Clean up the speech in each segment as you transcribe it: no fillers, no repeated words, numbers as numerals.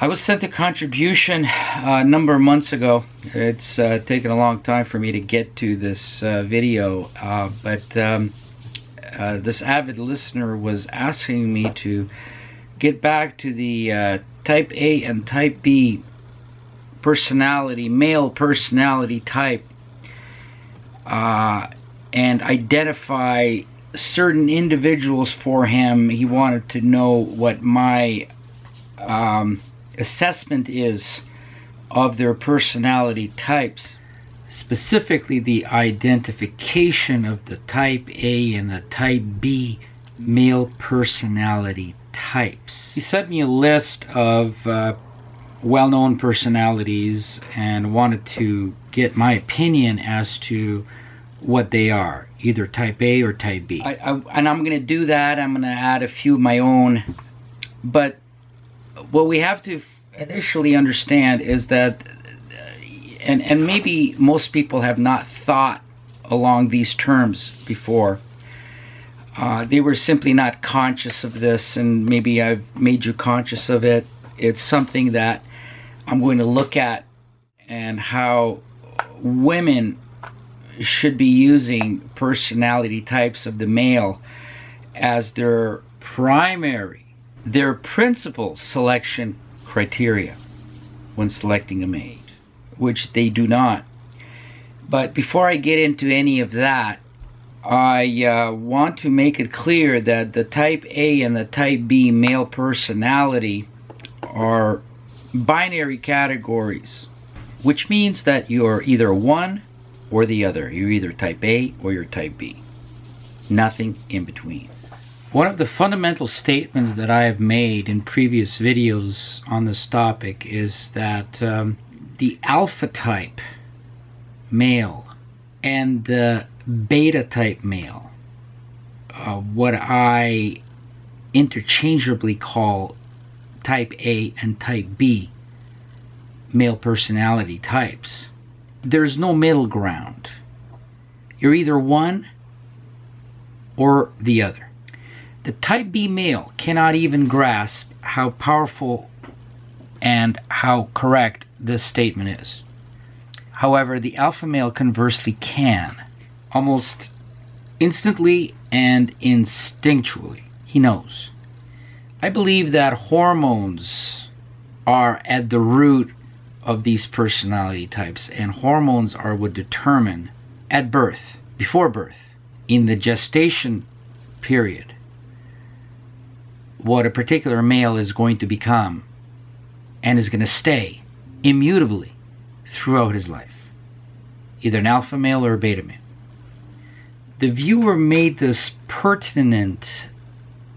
I was sent a contribution a number of months ago. It's taken a long time for me to get to this video, but this avid listener was asking me to get back to the type A and type B personality, male personality type, and identify certain individuals for him. He wanted to know what my assessment is of their personality types, specifically the identification of the type A and the type B male personality types. He sent me a list of well-known personalities and wanted to get my opinion as to what they are, either type A or type B. And I'm going to do that. I'm going to add a few of my own, but what we have to initially understand is that, and maybe most people have not thought along these terms before. They were simply not conscious of this, and maybe I've made you conscious of it. It's something that I'm going to look at, and how women should be using personality types of the male as their primary, their principal selection criteria when selecting a mate, which they do not. But before I get into any of that, I want to make it clear that the type A and the type B male personality are binary categories, which means that you're either one or the other. You're either type A or you're type B. Nothing in between. One of the fundamental statements that I have made in previous videos on this topic is that the alpha type male and the beta type male, what I interchangeably call type A and type B male personality types, there's no middle ground. You're either one or the other. The type B male cannot even grasp how powerful and how correct this statement is. However, the alpha male conversely can. Almost instantly and instinctually, he knows. I believe that hormones are at the root of these personality types, and hormones are what determine at birth, before birth, in the gestation period, what a particular male is going to become and is going to stay immutably throughout his life, either an alpha male or a beta male. The viewer made this pertinent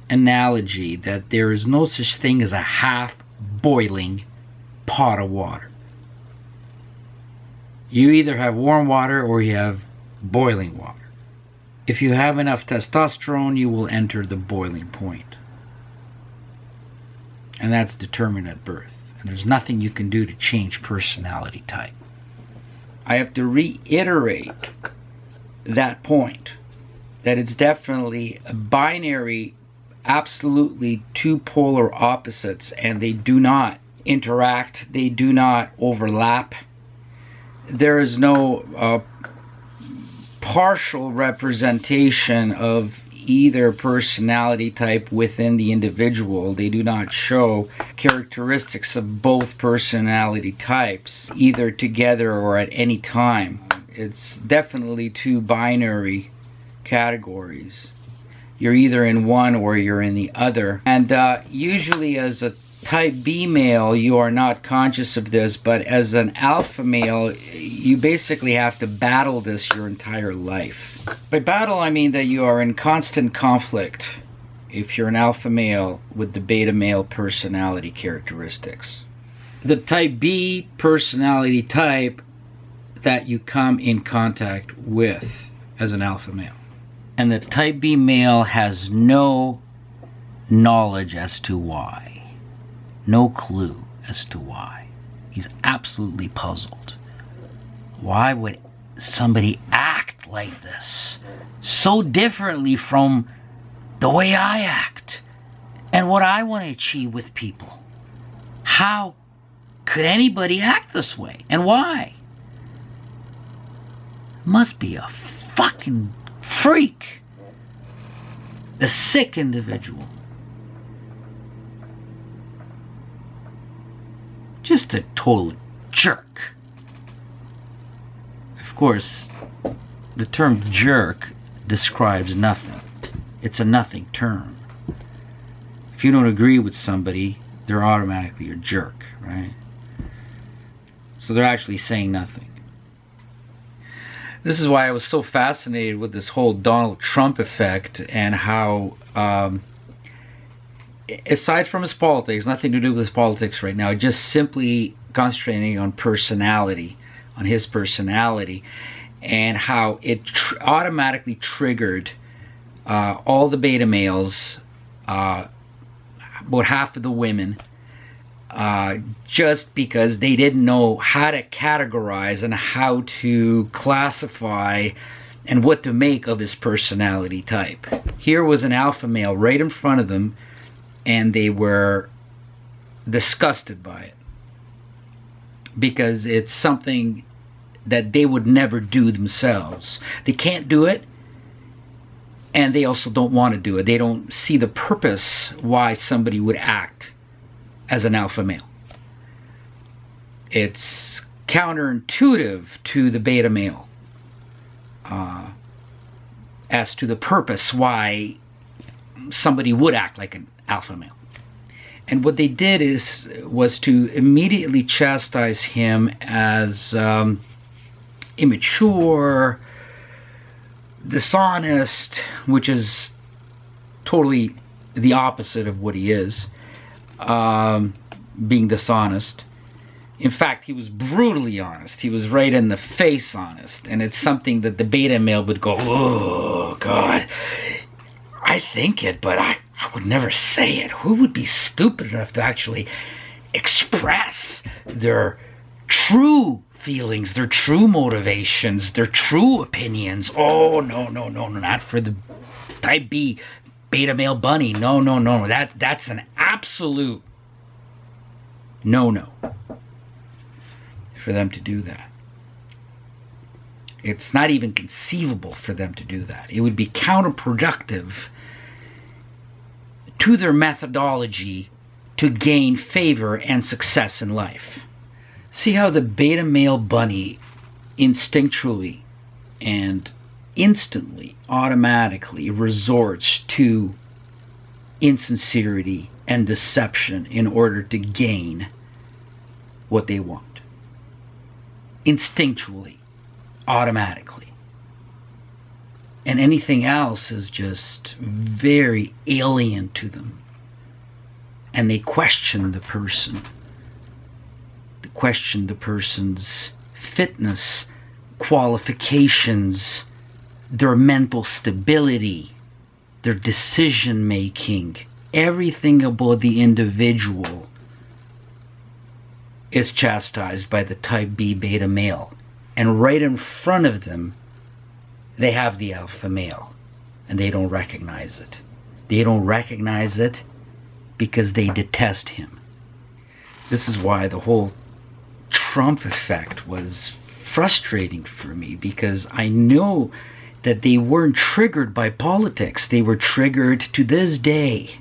analogy that there is no such thing as a half-boiling pot of water. You either have warm water or you have boiling water. If you have enough testosterone, you will enter the boiling point. And that's determined at birth. And there's nothing you can do to change personality type. I have to reiterate that point, that it's definitely a binary, absolutely two polar opposites, and they do not interact, they do not overlap. There is no partial representation of either personality type within the individual. They do not show characteristics of both personality types, either together or at any time. It's definitely two binary categories. You're either in one or you're in the other. And usually as a type B male, you are not conscious of this, but as an alpha male, you basically have to battle this your entire life. By battle, I mean that you are in constant conflict, if you're an alpha male, with the beta male personality characteristics. The type B personality type that you come in contact with as an alpha male. And the type B male has no knowledge as to why. No clue as to why. He's absolutely puzzled. Why would somebody act like this so differently from the way I act and what I want to achieve with people? How could anybody act this way? And why? Must be a fucking freak. A sick individual. Just a total jerk. Of course, the term jerk describes nothing. It's a nothing term. If you don't agree with somebody, they're automatically a jerk, right? So they're actually saying nothing. This is why I was so fascinated with this whole Donald Trump effect, and how, aside from his politics, nothing to do with his politics right now, just simply concentrating on personality, on his personality, and how it automatically triggered all the beta males, about half of the women, just because they didn't know how to categorize and how to classify and what to make of his personality type. Here was an alpha male right in front of them, and they were disgusted by it because it's something that they would never do themselves. They can't do it, and they also don't want to do it. They don't see the purpose why somebody would act as an alpha male. It's counterintuitive to the beta male as to the purpose why somebody would act like an alpha male. And what they did was to immediately chastise him as immature, dishonest, which is totally the opposite of what he is, being dishonest. In fact, he was brutally honest. He was right in the face honest. And it's something that the beta male would go, oh, God, I think it, but I would never say it. Who would be stupid enough to actually express their true feelings, their true motivations, their true opinions? Oh, no, not for the type B beta male bunny. No. That's an absolute no for them to do that. It's not even conceivable for them to do that. It would be counterproductive to their methodology to gain favor and success in life. See how the beta male bunny instinctually and instantly, automatically resorts to insincerity and deception in order to gain what they want. Instinctually, automatically. And anything else is just very alien to them. And they question the person. They question the person's fitness, qualifications, their mental stability, their decision making. Everything about the individual is chastised by the type B beta male. And right in front of them, they have the alpha male. And they don't recognize it. They don't recognize it because they detest him. This is why the whole Trump effect was frustrating for me, because I know that they weren't triggered by politics. They were triggered to this day.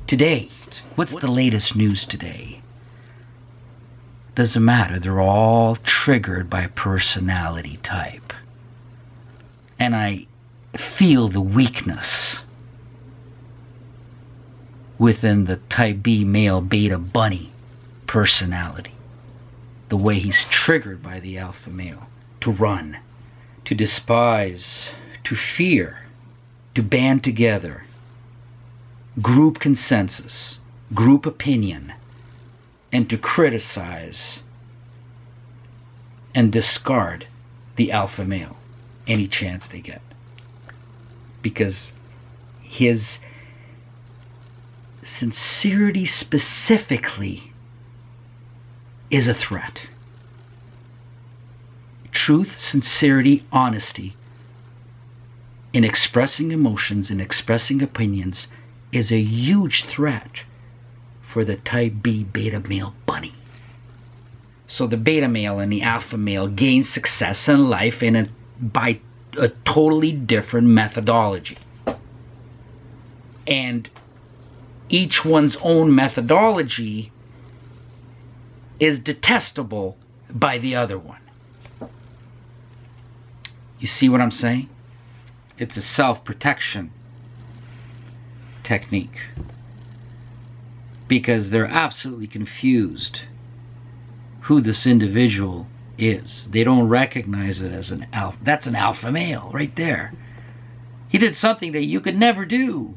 Today. What's the latest news today? Doesn't matter. They're all triggered by personality type. And I feel the weakness within the type B male beta bunny personality. The way he's triggered by the alpha male to run, to despise, to fear, to band together, group consensus, group opinion, and to criticize and discard the alpha male any chance they get. Because his sincerity specifically is a threat. Truth, sincerity, honesty in expressing emotions, in expressing opinions, is a huge threat for the type B beta male bunny. So the beta male and the alpha male gain success in life by a totally different methodology. And each one's own methodology is detestable by the other one. You see what I'm saying? It's a self-protection technique. Because they're absolutely confused who this individual is. They don't recognize it as an alpha. That's an alpha male right there. He did something that you could never do.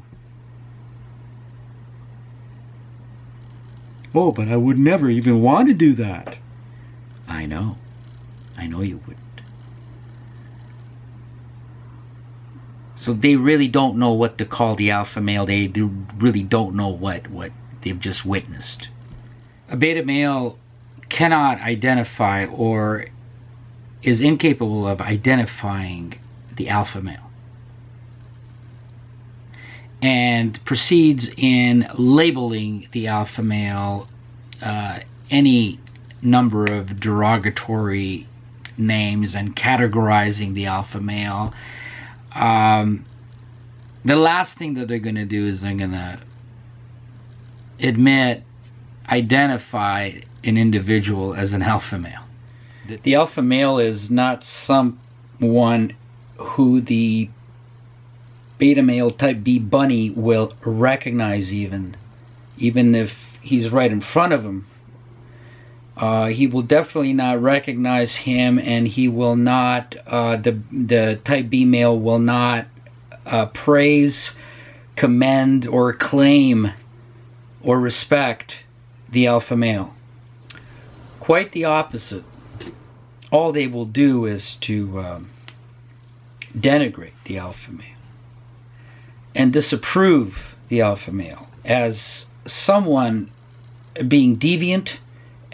Oh, but I would never even want to do that. I know. I know you wouldn't. So they really don't know what to call the alpha male. They really don't know what they've just witnessed. A beta male cannot identify or is incapable of identifying the alpha male, and proceeds in labeling the alpha male any number of derogatory names and categorizing the alpha male. The last thing that they're going to do is they're going to identify an individual as an alpha male. The alpha male is not someone who the beta male type B bunny will recognize, even if he's right in front of him. He will definitely not recognize him, and he will not, the type B male will not praise, commend, or claim or respect the alpha male. Quite the opposite. All they will do is to denigrate the alpha male and disapprove the alpha male as someone being deviant,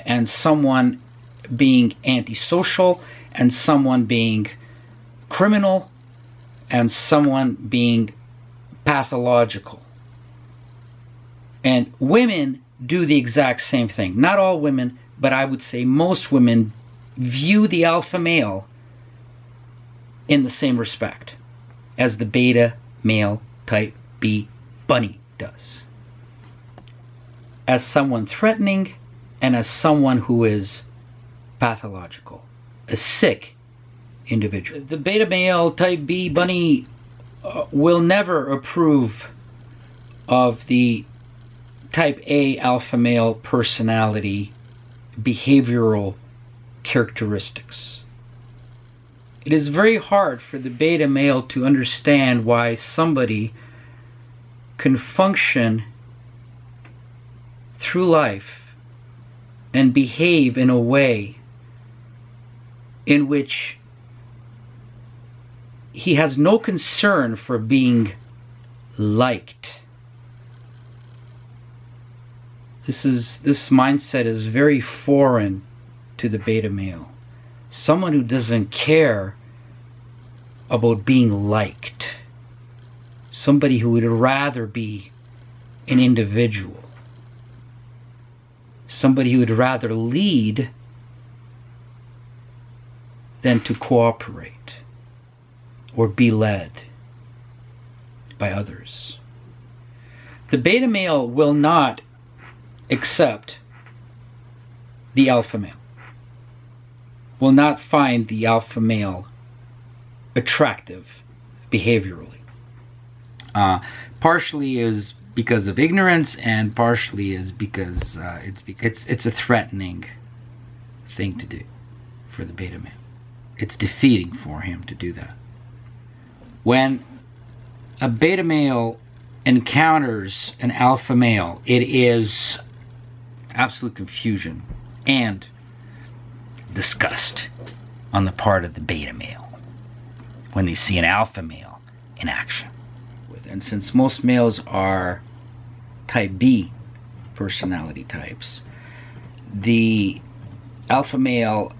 and someone being antisocial, and someone being criminal, and someone being pathological. And women do the exact same thing. Not all women, but I would say most women view the alpha male in the same respect as the beta male type B bunny does. As someone threatening, and as someone who is pathological, a sick individual. The beta male type B bunny will never approve of the type A alpha male personality behavioral characteristics. It is very hard for the beta male to understand why somebody can function through life and behave in a way in which he has no concern for being liked. This mindset is very foreign to the beta male. Someone who doesn't care about being liked. Somebody who would rather be an individual. Somebody who would rather lead than to cooperate or be led by others. The beta male will not accept the alpha male, will not find the alpha male attractive behaviorally. Partially is because of ignorance, and partially is because it's a threatening thing to do for the beta male. It's defeating for him to do that. When a beta male encounters an alpha male, it is absolute confusion and disgust on the part of the beta male when they see an alpha male in action. And since most males are type B personality types, the alpha male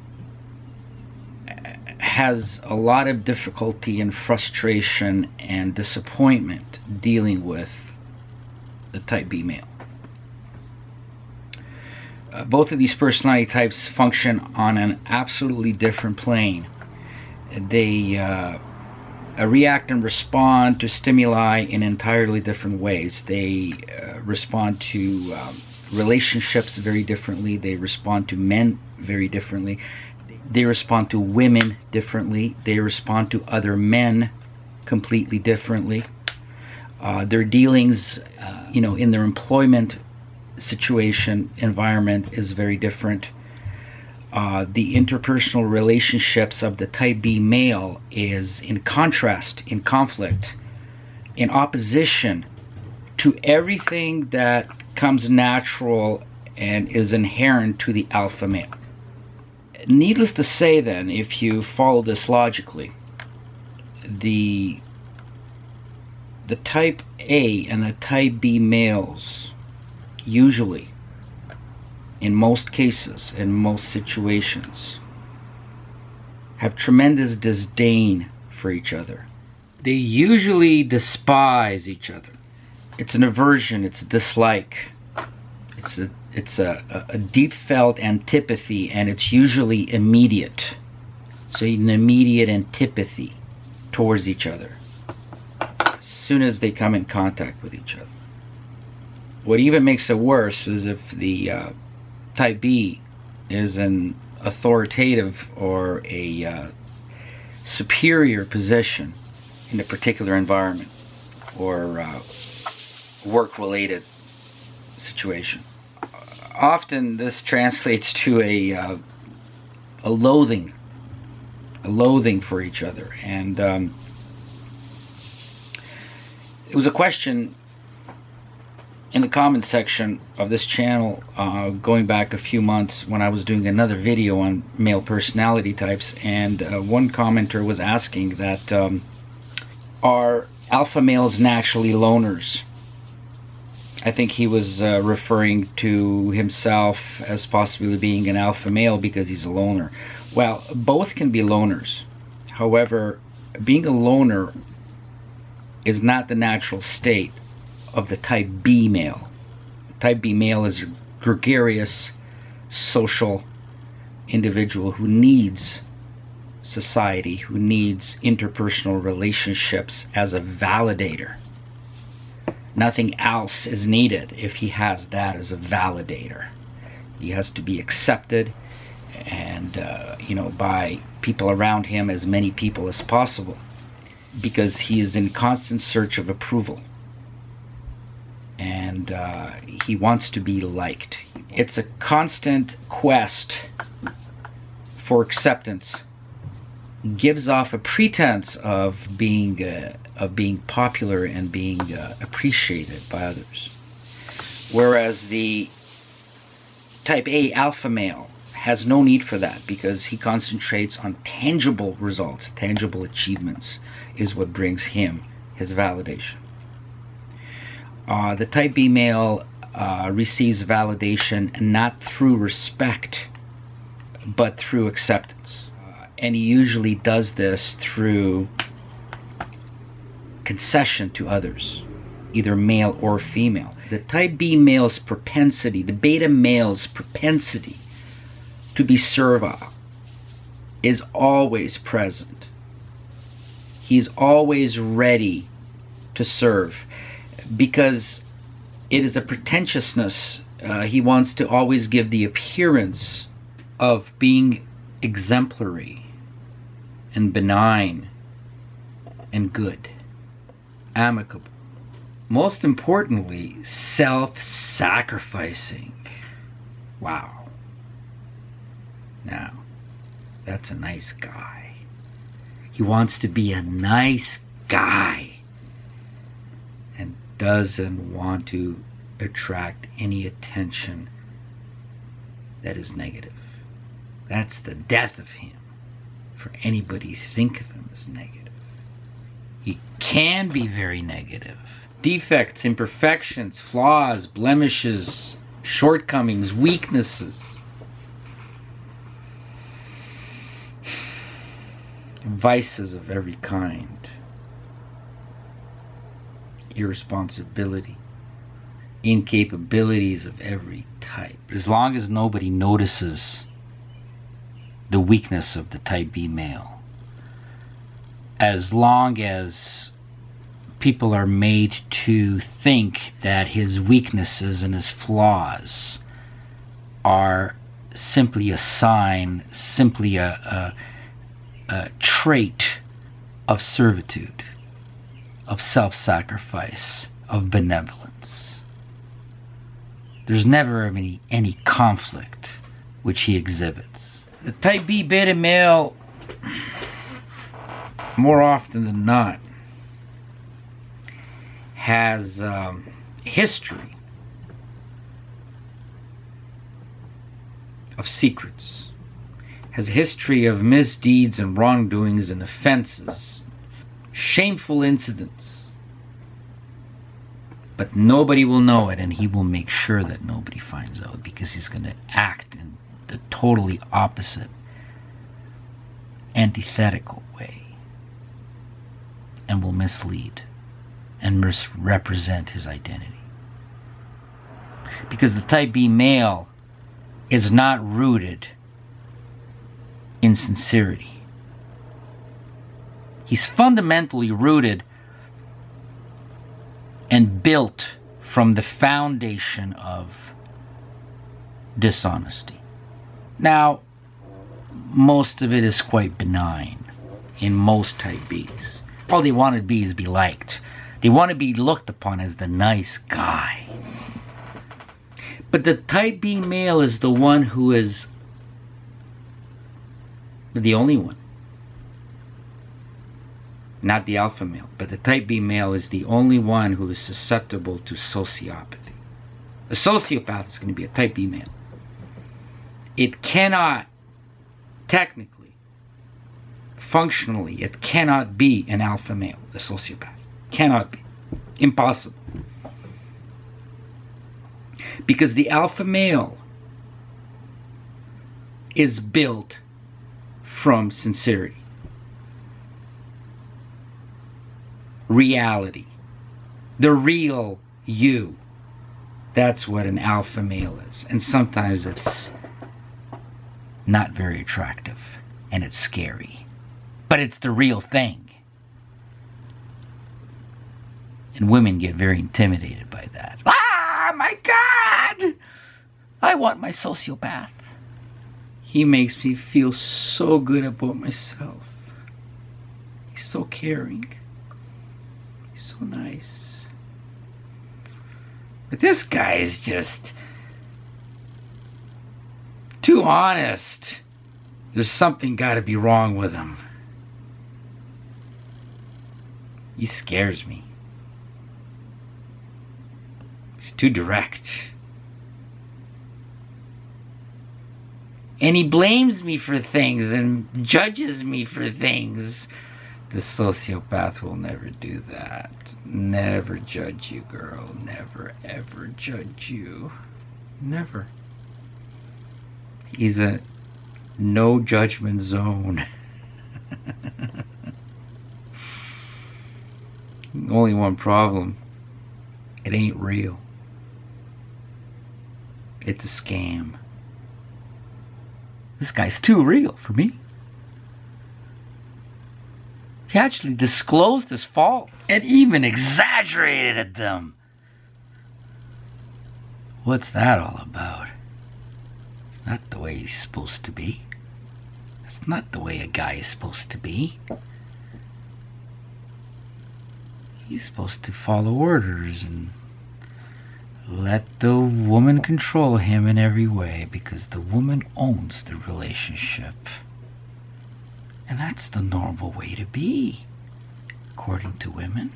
has a lot of difficulty and frustration and disappointment dealing with the type B male. both of these personality types function on an absolutely different plane. They react and respond to stimuli in entirely different ways. They respond to relationships very differently. They respond to men very differently. They respond to women differently. They respond to other men completely differently. Their dealings, in their employment situation, environment is very different. The interpersonal relationships of the type B male is in contrast, in conflict, in opposition to everything that comes natural and is inherent to the alpha male. Needless to say then, if you follow this logically, the type A and the type B males usually, in most cases, in most situations, have tremendous disdain for each other. They usually despise each other. It's an aversion, it's a dislike. It's a deep felt antipathy, and it's usually immediate. So an immediate antipathy towards each other as soon as they come in contact with each other. What even makes it worse is if the type B is an authoritative or a superior position in a particular environment or work-related situation. Often this translates to a loathing for each other. And it was a question in the comment section of this channel going back a few months when I was doing another video on male personality types, and one commenter was asking that are alpha males naturally loners? I think he was referring to himself as possibly being an alpha male because he's a loner. Well, both can be loners. However, being a loner is not the natural state of the type B male. The type B male is a gregarious, social individual who needs society, who needs interpersonal relationships as a validator. Nothing else is needed if he has that as a validator. He has to be accepted and by people around him, as many people as possible, because he is in constant search of approval. And he wants to be liked. It's a constant quest for acceptance. Gives off a pretense of being popular and being appreciated by others. Whereas the type A alpha male has no need for that, because he concentrates on tangible results, tangible achievements is what brings him his validation. The type B male receives validation not through respect, but through acceptance. And he usually does this through concession to others, either male or female. The type B male's propensity, the beta male's propensity to be servile is always present. He's always ready to serve, because it is a pretentiousness. He wants to always give the appearance of being exemplary and benign and good, amicable. Most importantly, self-sacrificing. Wow. Now, that's a nice guy. He wants to be a nice guy and doesn't want to attract any attention that is negative. That's the death of him, for anybody to think of him as negative. He can be very negative. Defects, imperfections, flaws, blemishes, shortcomings, weaknesses. Vices of every kind. Irresponsibility, incapabilities of every type. As long as nobody notices the weakness of the type B male, as long as people are made to think that his weaknesses and his flaws are simply a sign, simply a trait of servitude, of self-sacrifice, of benevolence. There's never any conflict which he exhibits. The type B beta male, more often than not, has history of secrets, has a history of misdeeds and wrongdoings and offenses, shameful incidents. But nobody will know it, and he will make sure that nobody finds out, because he's going to act in the totally opposite, antithetical way, and will mislead and misrepresent his identity. Because the type B male is not rooted in sincerity. He's fundamentally rooted and built from the foundation of dishonesty. Now, most of it is quite benign in most type Bs. All they want to be is be liked. They want to be looked upon as the nice guy. But the type B male is the one who is the only one. Not the alpha male, but the type B male is the only one who is susceptible to sociopathy. A sociopath is going to be a type B male. It cannot, technically, functionally, it cannot be an alpha male, a sociopath. Cannot be. Impossible. Because the alpha male is built from sincerity, reality, the real you. That's what an alpha male is. And sometimes it's not very attractive and it's scary, but it's the real thing. And women get very intimidated by that. Ah, my God! I want my sociopath. He makes me feel so good about myself. He's so caring. He's so nice. But this guy is just too honest. There's something got to be wrong with him. He scares me. He's too direct. And he blames me for things and judges me for things. The sociopath will never do that. Never judge you, girl. Never, ever judge you. Never. He's a no judgment zone. Only one problem. It ain't real. It's a scam. This guy's too real for me. He actually disclosed his faults and even exaggerated them. What's that all about? Not the way he's supposed to be. That's not the way a guy is supposed to be. He's supposed to follow orders and let the woman control him in every way, because the woman owns the relationship. And that's the normal way to be, according to women.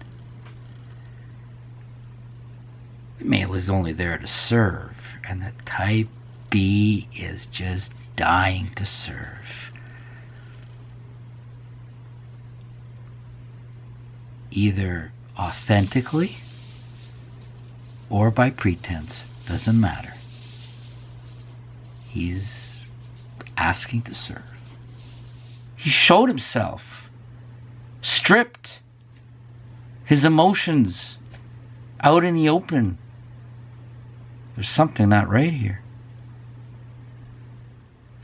The male is only there to serve, and the type B is just dying to serve. Either authentically or by pretense, doesn't matter. He's asking to serve. He showed himself, stripped his emotions out in the open There's something not right here.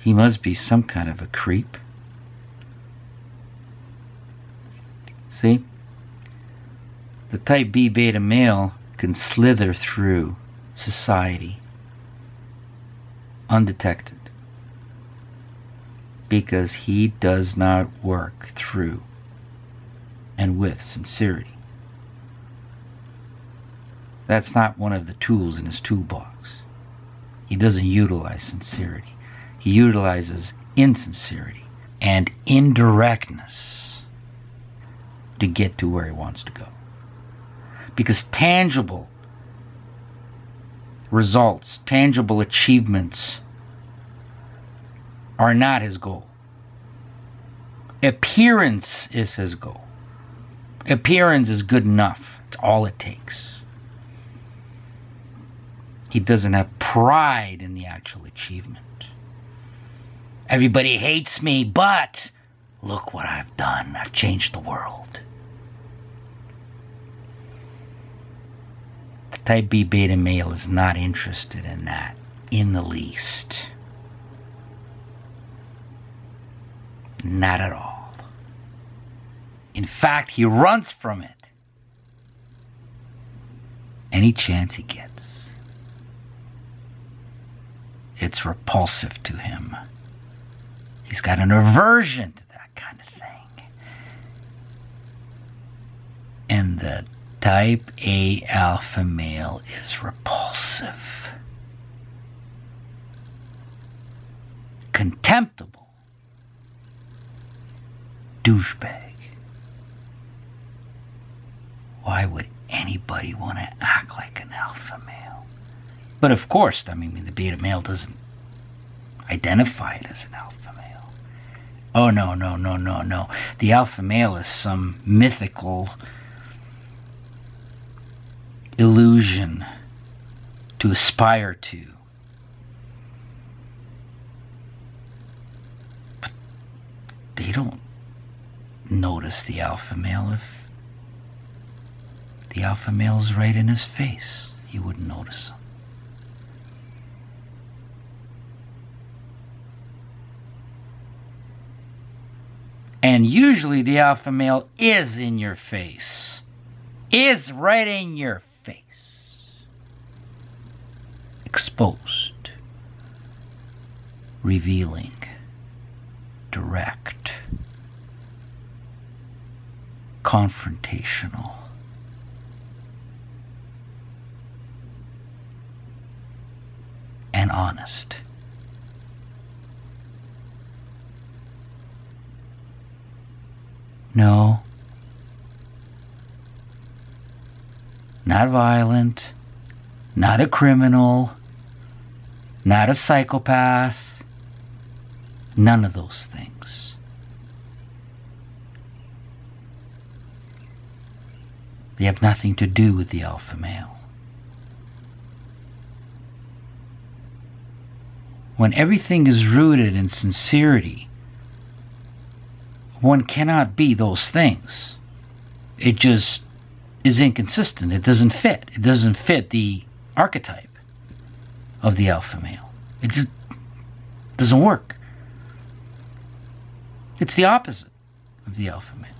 He must be some kind of a creep. See? The type B beta male can slither through society undetected because he does not work through and with sincerity. That's not one of the tools in his toolbox. He doesn't utilize sincerity. He utilizes insincerity and indirectness to get to where he wants to go. Because tangible results, tangible achievements are not his goal. Appearance is his goal. Appearance is good enough. It's all it takes. He doesn't have pride in the actual achievement. Everybody hates me, but look what I've done. I've changed the world. The type B beta male is not interested in that in the least. Not at all. In fact, he runs from it any chance he gets. It's repulsive to him. He's got an aversion to that kind of thing. And the type A alpha male is repulsive, contemptible, douchebag. Why would anybody want to act like an alpha male? But of course, I mean, the beta male doesn't identify it as an alpha male. Oh, no, no, no, no, no. The alpha male is some mythical illusion to aspire to. But they don't notice the alpha male. If the alpha male's right in his face, he wouldn't notice him. And usually the alpha male is in your face. Is right in your face. Exposed. Revealing. Direct. Confrontational. And honest. No. Not violent. Not a criminal. Not a psychopath. None of those things. They have nothing to do with the alpha male. When everything is rooted in sincerity, one cannot be those things. It just is inconsistent. It doesn't fit. It doesn't fit the archetype of the alpha male. It just doesn't work. It's the opposite of the alpha male.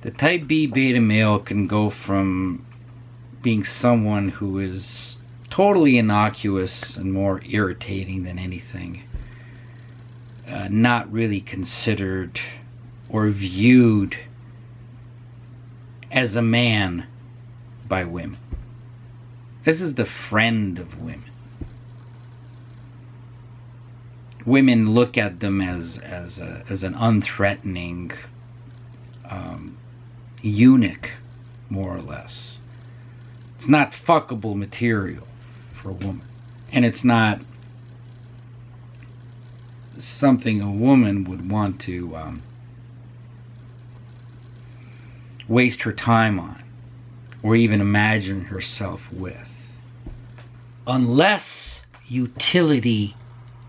The type B beta male can go from being someone who is totally innocuous and more irritating than anything, not really considered or viewed as a man by women. This is the friend of women. Women look at them as an unthreatening eunuch, more or less. It's not fuckable material for a woman. And it's not something a woman would want to waste her time on or even imagine herself with. Unless utility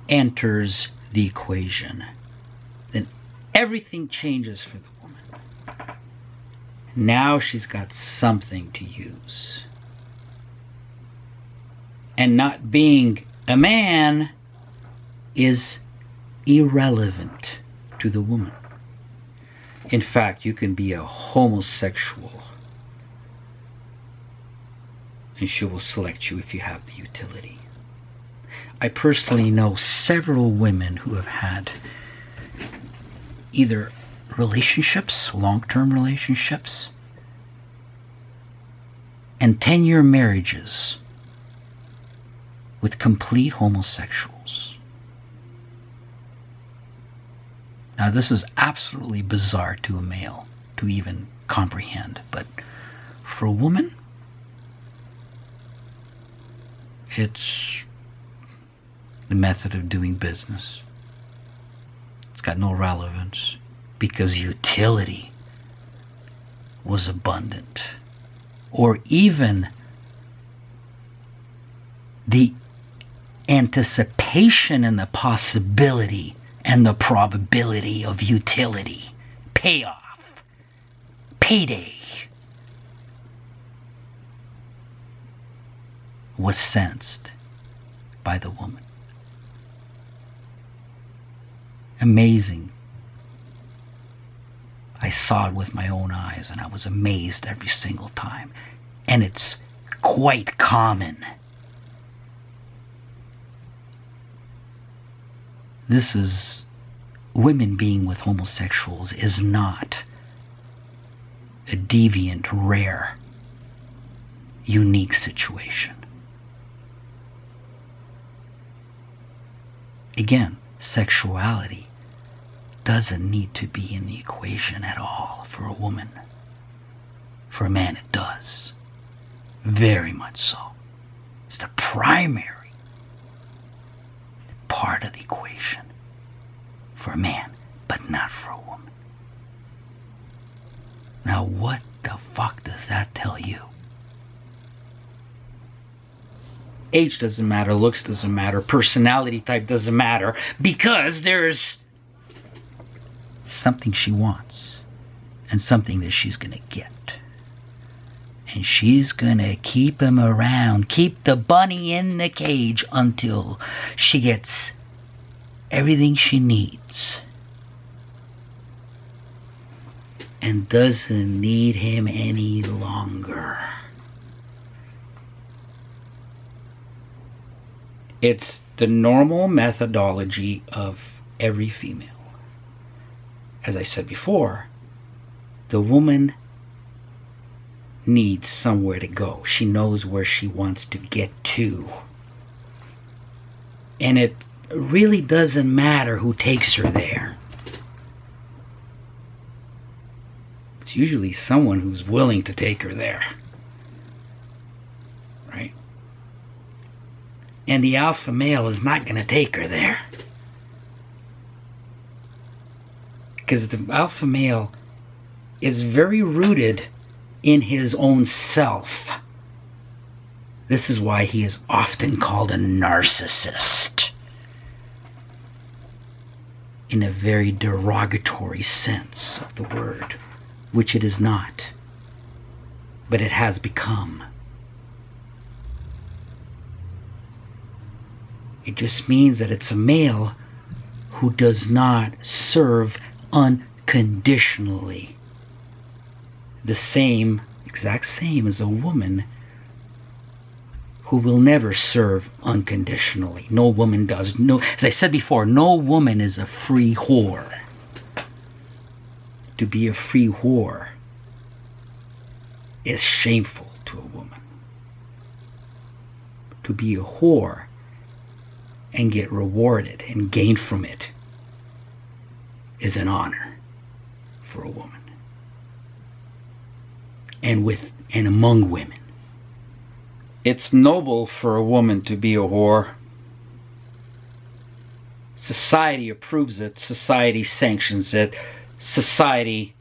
enters the equation, then everything changes for the woman. Now she's got something to use. And not being a man is irrelevant to the woman. In fact, you can be a homosexual and she will select you if you have the utility. I personally know several women who have had either relationships, long-term relationships, and 10-year marriages with complete homosexuals. Now, this is absolutely bizarre to a male to even comprehend, but for a woman, it's the method of doing business. It's got no relevance because utility was abundant, or even the anticipation and the possibility and the probability of utility, payoff, payday, was sensed by the woman. Amazing. I saw it with my own eyes and I was amazed every single time. And it's quite common. This is, women being with homosexuals is not a deviant, rare, unique situation. Again, sexuality doesn't need to be in the equation at all for a woman. For a man, it does. Very much so. It's the primary part of the equation for a man, but not for a woman. Now, what the fuck does that tell you? Age doesn't matter, looks doesn't matter, personality type doesn't matter, because there's something she wants and something that she's gonna get. And she's gonna keep him around, keep the bunny in the cage until she gets everything she needs and doesn't need him any longer. It's the normal methodology of every female. As I said before, the woman needs somewhere to go. She knows where she wants to get to. And it really doesn't matter who takes her there. It's usually someone who's willing to take her there. Right? And the alpha male is not going to take her there. Because the alpha male is very rooted in his own self. This is why he is often called a narcissist, in a very derogatory sense of the word, which it is not, but it has become. It just means that it's a male who does not serve unconditionally. The same, exact same as a woman who will never serve unconditionally. No woman does. No, as I said before, no woman is a free whore. To be a free whore is shameful to a woman. To be a whore and get rewarded and gain from it is an honor for a woman. And among women. It's noble for a woman to be a whore. Society approves it. Society sanctions it. Society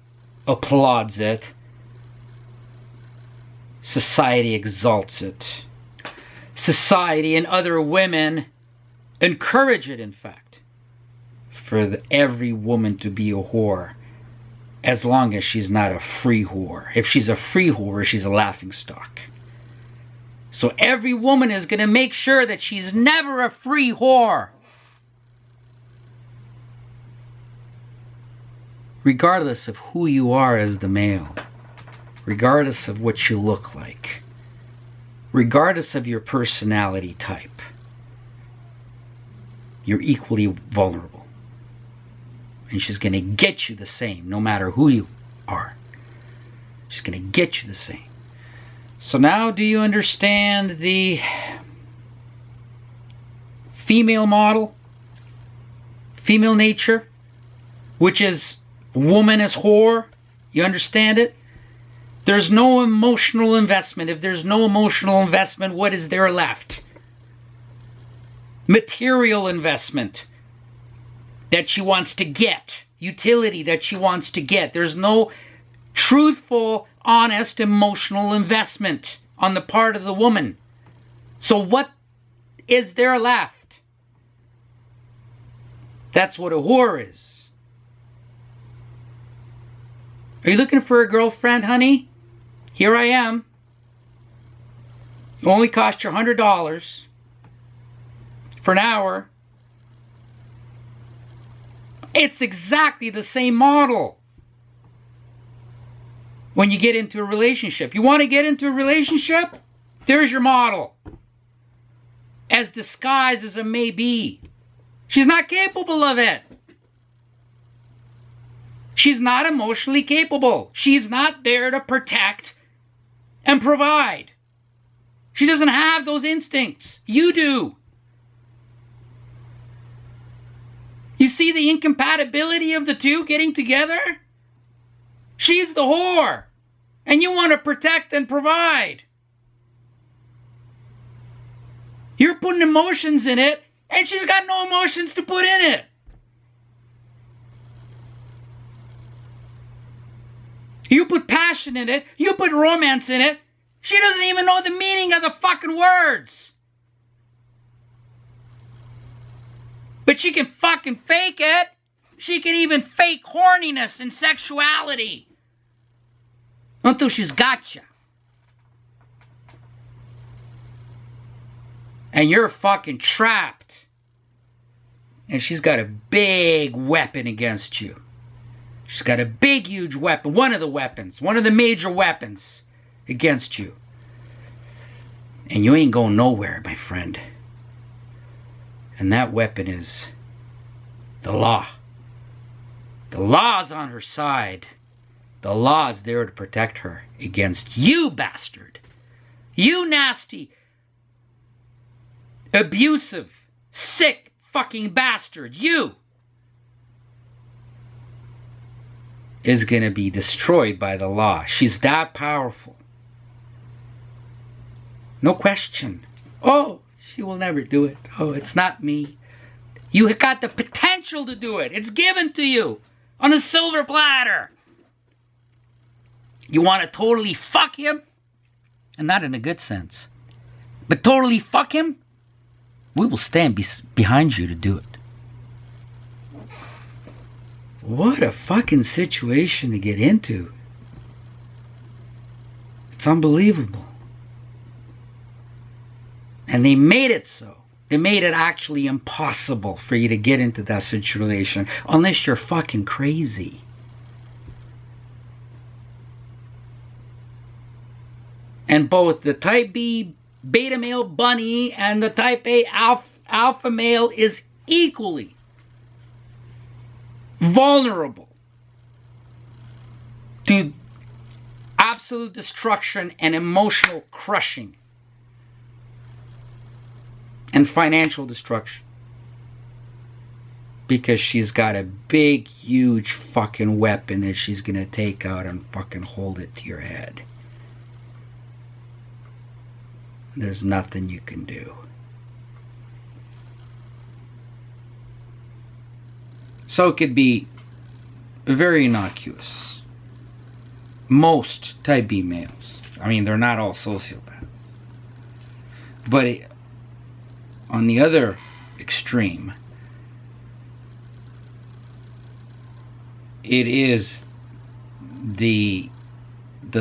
applauds it. Society exalts it. Society and other women encourage it, in fact, for every woman to be a whore as long as she's not a free whore. If she's a free whore, she's a laughingstock. So every woman is going to make sure that she's never a free whore. Regardless of who you are as the male. Regardless of what you look like. Regardless of your personality type. You're equally vulnerable. And she's going to get you the same, no matter who you are. She's going to get you the same. So now do you understand the female model? Female nature? Which is woman as whore? You understand it? There's no emotional investment. If there's no emotional investment, what is there left? Material investment that she wants to get. Utility that she wants to get. There's no truthful, honest, emotional investment on the part of the woman. So what is there left? That's what a whore is. Are you looking for a girlfriend, honey? Here I am. It only cost you $100 for an hour. It's exactly the same model. When you get into a relationship. You want to get into a relationship? There's your model. As disguised as it may be. She's not capable of it. She's not emotionally capable. She's not there to protect and provide. She doesn't have those instincts. You do. You see the incompatibility of the two getting together? She's the whore. And you want to protect and provide. You're putting emotions in it, and she's got no emotions to put in it. You put passion in it. You put romance in it. She doesn't even know the meaning of the fucking words. But she can fucking fake it. She can even fake horniness and sexuality. Until she's got you. And you're fucking trapped. And she's got a big weapon against you. She's got a big, huge weapon. One of the weapons. One of the major weapons against you. And you ain't going nowhere, my friend. And that weapon is the law. The law's on her side. The law is there to protect her against you, bastard. You nasty, abusive, sick fucking bastard. You is going to be destroyed by the law. She's that powerful. No question. Oh, she will never do it. Oh, it's not me. You got the potential to do it. It's given to you on a silver platter. You want to totally fuck him? And not in a good sense. But totally fuck him? We will stand behind you to do it. What a fucking situation to get into. It's unbelievable. And they made it so. They made it actually impossible for you to get into that situation unless you're fucking crazy. And both the type B beta male bunny and the type A alpha male is equally vulnerable to absolute destruction and emotional crushing and financial destruction. Because she's got a big, huge fucking weapon that she's gonna take out and fucking hold it to your head. There's nothing you can do. So it could be very innocuous. Most type B males. I mean, they're not all sociopaths. But on the other extreme, it is the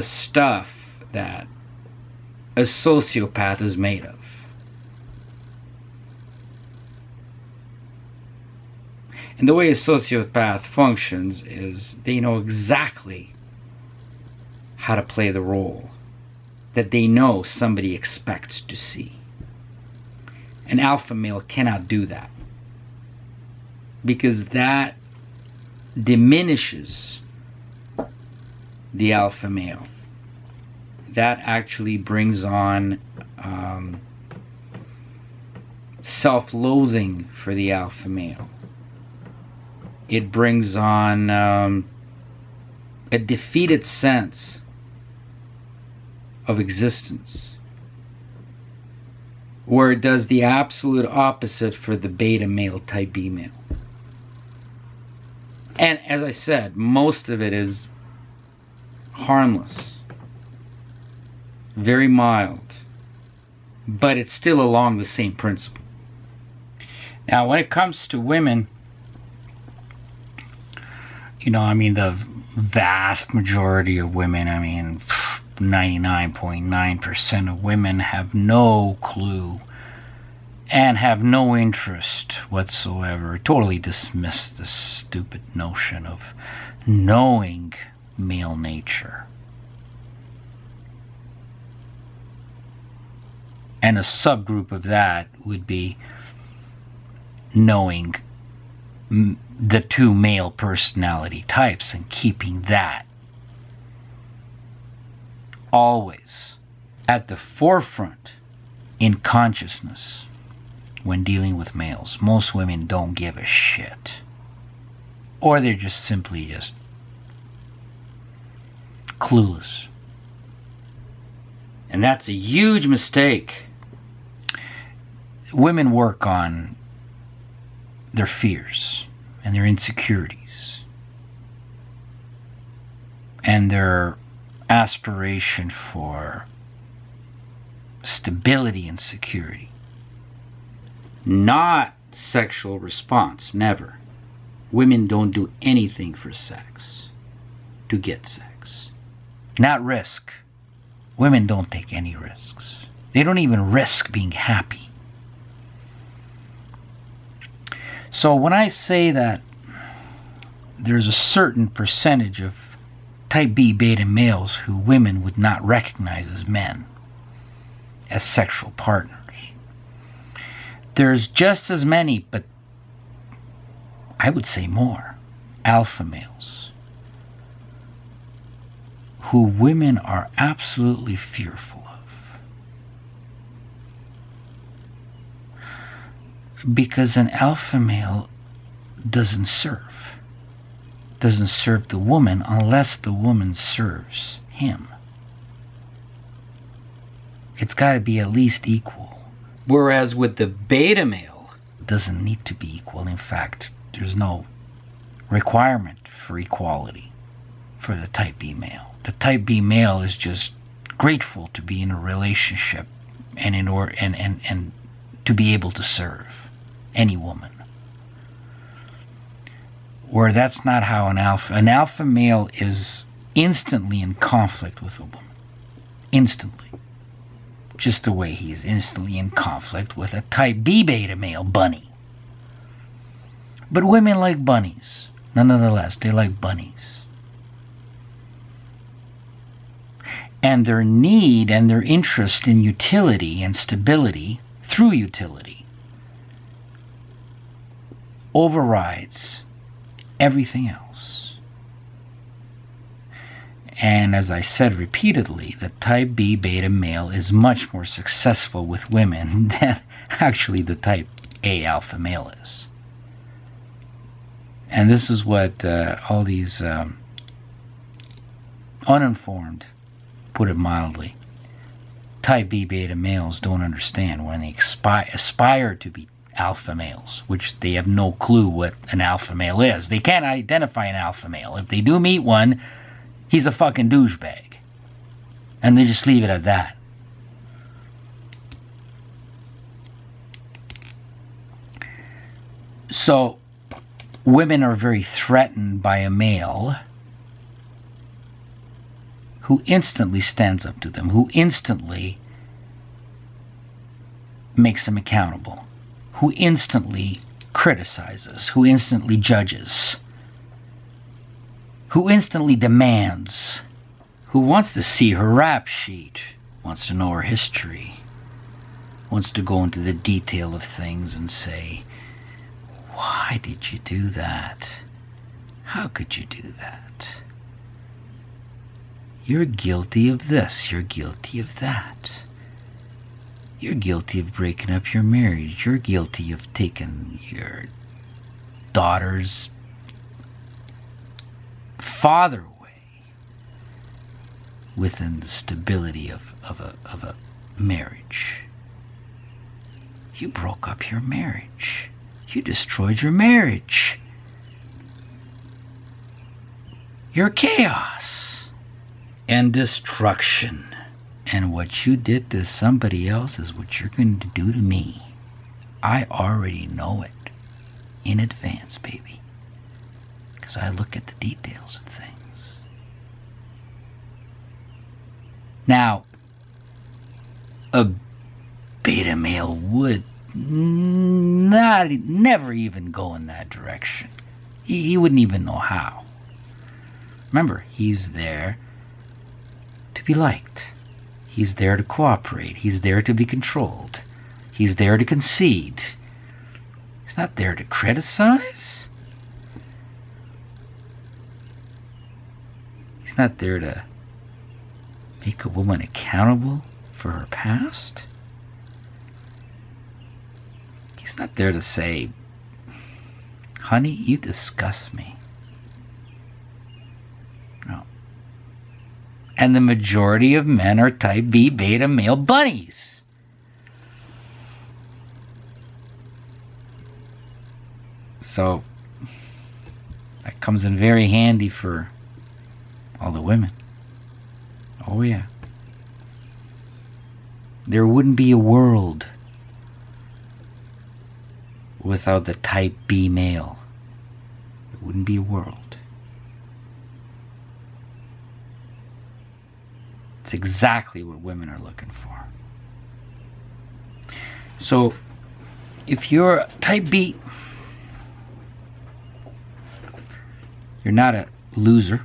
stuff that a sociopath is made of. And the way a sociopath functions is they know exactly how to play the role that they know somebody expects to see. An alpha male cannot do that, because that diminishes the alpha male. That actually brings on self-loathing for the alpha male. It brings on a defeated sense of existence, where it does the absolute opposite for the beta male, type B male. And as I said, most of it is harmless, very mild, but it's still along the same principle. Now, when it comes to women, you know, I mean, the vast majority of women, I mean, 99.9% of women have no clue and have no interest whatsoever. Totally dismiss this stupid notion of knowing male nature. And a subgroup of that would be knowing the two male personality types and keeping that always at the forefront in consciousness when dealing with males. Most women don't give a shit, or they're just simply just clueless, and that's a huge mistake. Women work on their fears and their insecurities and their aspiration for stability and security, not sexual response. Never. Women don't do anything for sex to get sex. Not risk. Women don't take any risks. They don't even risk being happy. So when I say that there's a certain percentage of type B beta males who women would not recognize as men, as sexual partners, there's just as many, but I would say more, alpha males who women are absolutely fearful of. Because an alpha male doesn't serve the woman unless the woman serves him. It's got to be at least equal. Whereas with the beta male, it doesn't need to be equal. In fact, there's no requirement for equality for the type B male. The type B male is just grateful to be in a relationship and and to be able to serve any woman. Where that's not how an alpha male is instantly in conflict with a woman. Instantly. Just the way he is instantly in conflict with a type B beta male bunny. But women like bunnies. Nonetheless, they like bunnies. And their need and their interest in utility and stability through utility overrides everything else. And as I said repeatedly, the type B beta male is much more successful with women than actually the type A alpha male is. And this is what all these uninformed, put it mildly, type B beta males don't understand when they aspire to be alpha males, which they have no clue what an alpha male is. They can't identify an alpha male. If they do meet one, he's a fucking douchebag. And they just leave it at that. So, women are very threatened by a male who instantly stands up to them, who instantly makes them accountable, who instantly criticizes, who instantly judges, who instantly demands, who wants to see her rap sheet, wants to know her history, wants to go into the detail of things and say, why did you do that? How could you do that? You're guilty of this, you're guilty of that. You're guilty of breaking up your marriage. You're guilty of taking your daughter's father away within the stability of a marriage. You broke up your marriage. You destroyed your marriage. You're chaos and destruction. And what you did to somebody else is what you're going to do to me. I already know it in advance, baby. Because I look at the details of things. Now, a beta male would never even go in that direction. He wouldn't even know how. Remember, he's there to be liked. He's there to cooperate. He's there to be controlled. He's there to concede. He's not there to criticize. He's not there to make a woman accountable for her past. He's not there to say, honey, you disgust me. No. And the majority of men are type B beta male bunnies. So that comes in very handy for all the women. Oh yeah. There wouldn't be a world without the type B male. There wouldn't be a world. It's exactly what women are looking for. So, if you're type B, you're not a loser.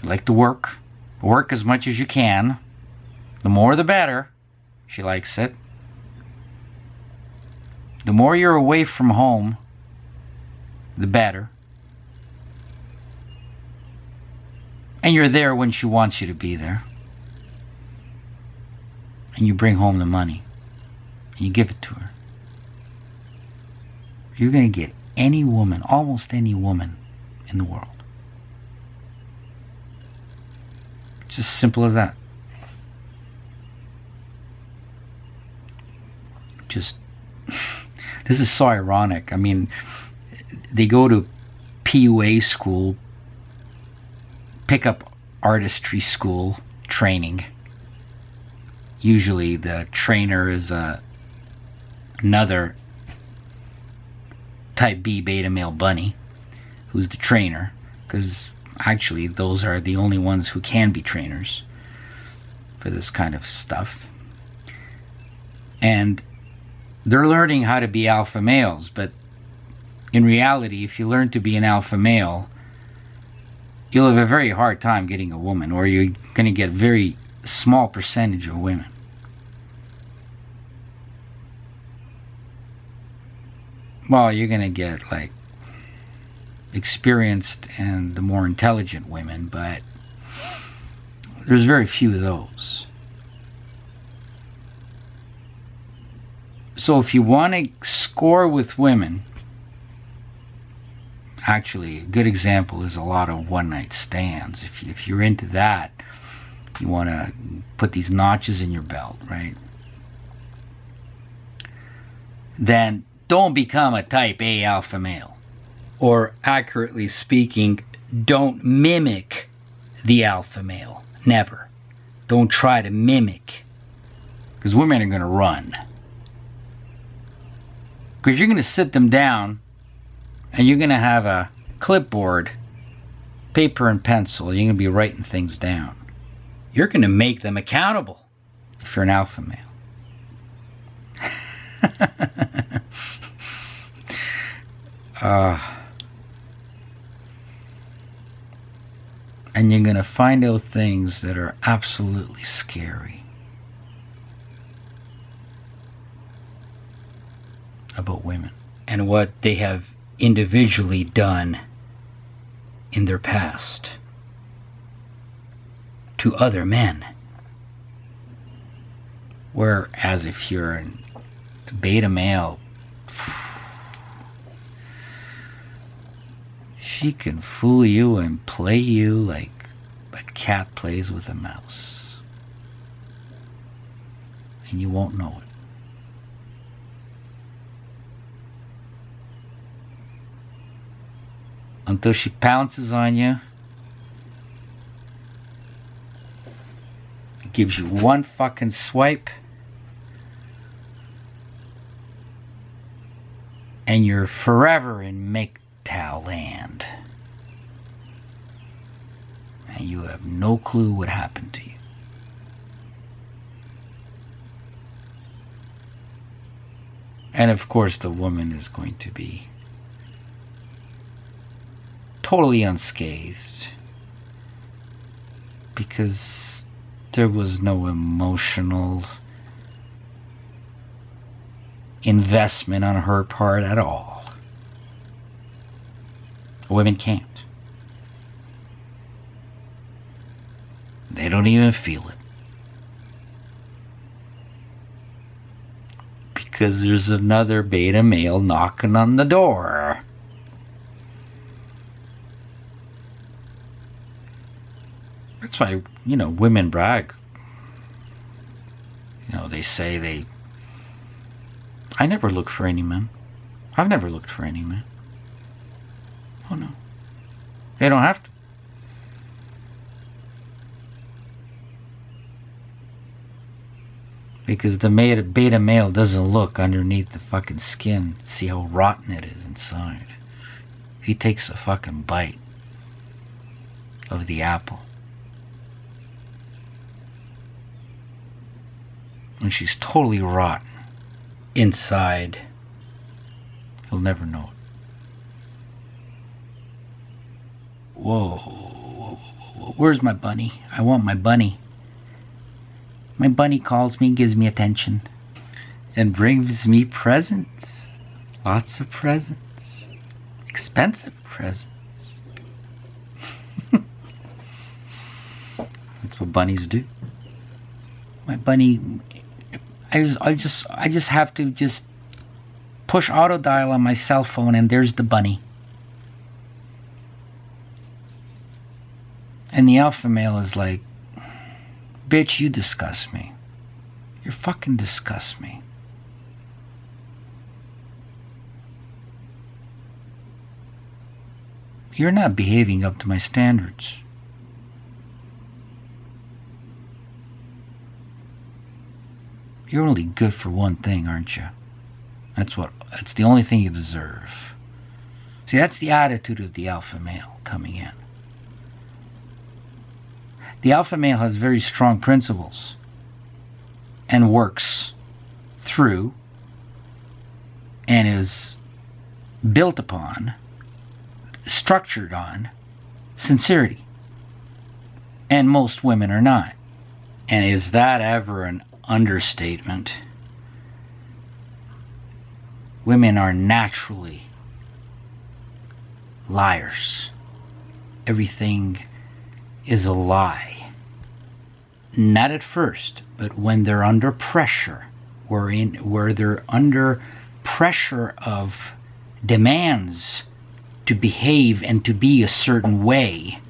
You like to work. Work as much as you can. The more the better. She likes it. The more you're away from home, the better. And you're there when she wants you to be there. And you bring home the money. And you give it to her. You're going to get any woman, almost any woman in the world. It's as simple as that. Just, this is so ironic. I mean, they go to PUA school, pickup artistry school training. Usually the trainer is another type B beta male bunny who's the trainer, because actually those are the only ones who can be trainers for this kind of stuff. And they're learning how to be alpha males, but in reality, if you learn to be an alpha male, you'll have a very hard time getting a woman, or you're going to get a very small percentage of women. Well, you're going to get like experienced and the more intelligent women, but there's very few of those. So if you want to score with women, actually a good example is a lot of one-night stands. If you're into that, you want to put these notches in your belt, right? Then don't become a type A alpha male. Or accurately speaking, don't mimic the alpha male. Never. Don't try to mimic. Because women are going to run. Because you're going to sit them down and you're going to have a clipboard paper and pencil. You're going to be writing things down. You're going to make them accountable if you're an alpha male. And you're going to find out things that are absolutely scary about women and what they have individually done in their past to other men. Whereas if you're a beta male, she can fool you and play you like a cat plays with a mouse. And you won't know it. Until she pounces on you, gives you one fucking swipe, and you're forever in MGTOW land. And you have no clue what happened to you. And of course the woman is going to be totally unscathed because there was no emotional investment on her part at all. Women can't. They don't even feel it. Because there's another beta male knocking on the door. That's why, women brag. They say I never look for any men. I've never looked for any men. Oh no. They don't have to. Because the beta male doesn't look underneath the fucking skin, see how rotten it is inside. He takes a fucking bite of the apple. And she's totally rotten inside. He'll never know it. Whoa. Where's my bunny? I want my bunny. My bunny calls me, gives me attention, and brings me presents. Lots of presents. Expensive presents. That's what bunnies do. My bunny, I just have to just push auto dial on my cell phone and there's the bunny. And the alpha male is like, bitch, you disgust me. You fucking disgust me. You're not behaving up to my standards. You're only good for one thing, aren't you? That's the only thing you deserve. See, that's the attitude of the alpha male coming in. The alpha male has very strong principles and works through and is built upon, structured on sincerity. And most women are not. And is that ever an understatement? Women are naturally liars. Everything is a lie. Not at first, but when they're under pressure, where they're under pressure of demands to behave and to be a certain way,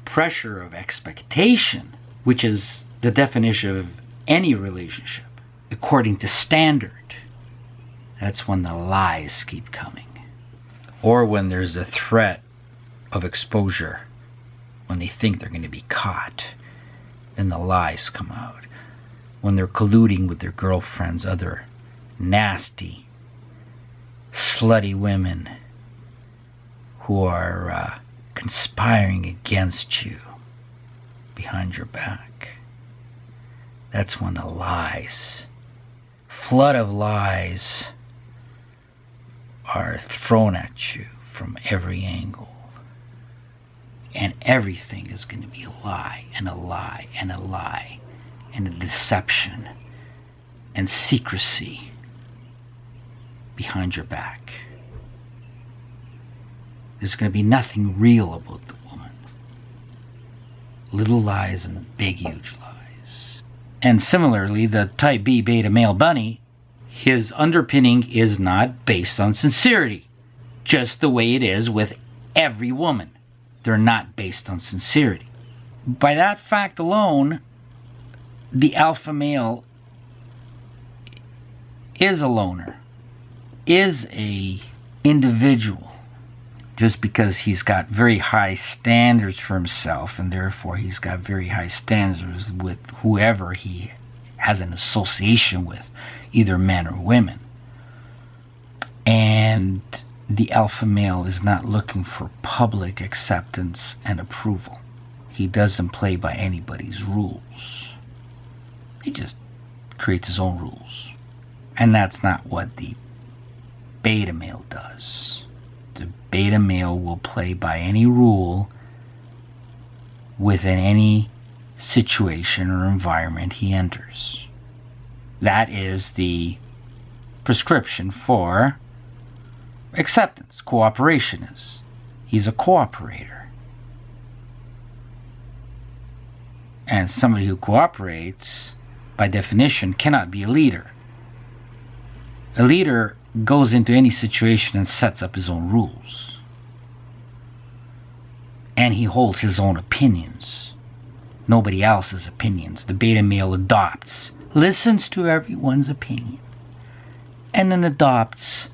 pressure of expectation, which is the definition of any relationship, according to standard, that's when the lies keep coming. Or when there's a threat of exposure, when they think they're going to be caught, then the lies come out. When they're colluding with their girlfriends, other nasty, slutty women who are conspiring against you behind your back. That's when the lies, flood of lies, are thrown at you from every angle. And everything is going to be a lie and a lie and a lie and a deception and secrecy behind your back. There's going to be nothing real about the woman. Little lies and big, huge lies. And similarly, the type B beta male bunny, his underpinning is not based on sincerity. Just the way it is with every woman. They're not based on sincerity. By that fact alone, the alpha male is a loner, is a individual, just because he's got very high standards for himself, and therefore he's got very high standards with whoever he has an association with, either men or women. And the alpha male is not looking for public acceptance and approval. He doesn't play by anybody's rules. He just creates his own rules. And that's not what the beta male does. The beta male will play by any rule within any situation or environment he enters. That is the prescription for acceptance. Cooperation is. He's a cooperator. And somebody who cooperates, by definition, cannot be a leader. A leader goes into any situation and sets up his own rules. And he holds his own opinions. Nobody else's opinions. The beta male adopts, listens to everyone's opinion, and then adopts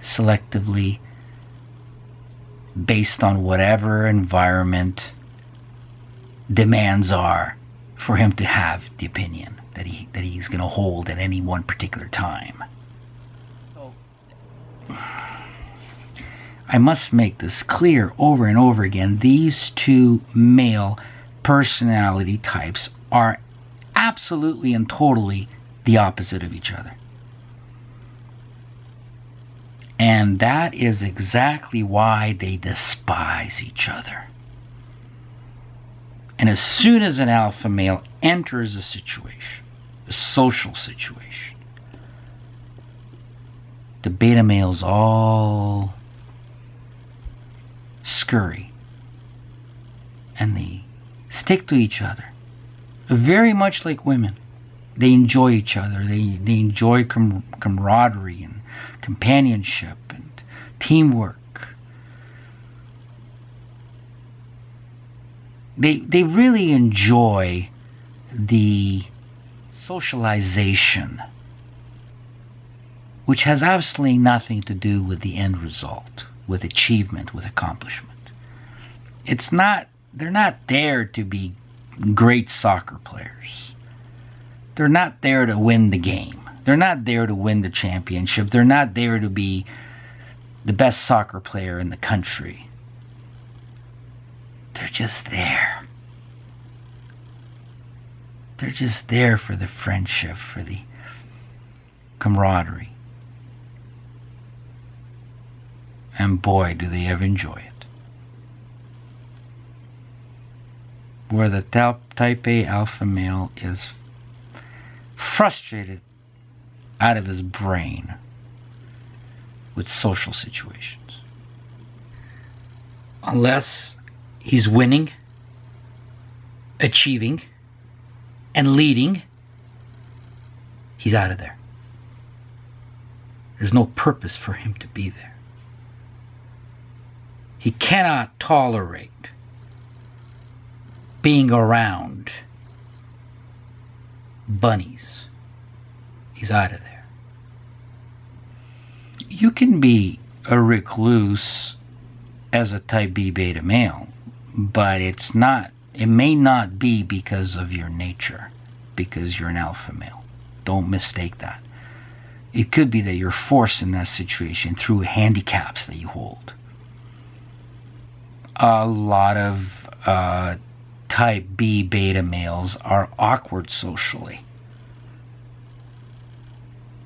selectively based on whatever environment demands are for him to have the opinion that he's going to hold at any one particular time. I must make this clear over and over again. These two male personality types are absolutely and totally the opposite of each other. And that is exactly why they despise each other. And as soon as an alpha male enters a situation, a social situation, the beta males all scurry and they stick to each other, very much like women. They enjoy each other. They enjoy camaraderie and companionship and teamwork. They really enjoy the socialization, which has absolutely nothing to do with the end result, with achievement, with accomplishment. They're not there to be great soccer players. They're not there to win the game. They're not there to win the championship. They're not there to be the best soccer player in the country. They're just there. They're just there for the friendship, for the camaraderie. And boy, do they ever enjoy it. Where the type A alpha male is frustrated out of his brain with social situations. Unless he's winning, achieving, and leading, he's out of there. There's no purpose for him to be there. He cannot tolerate being around bunnies. He's out of there. You can be a recluse as a type B beta male, but it may not be because of your nature, because you're an alpha male. Don't mistake that. It could be that you're forced in that situation through handicaps that you hold. a lot of type B beta males are awkward socially.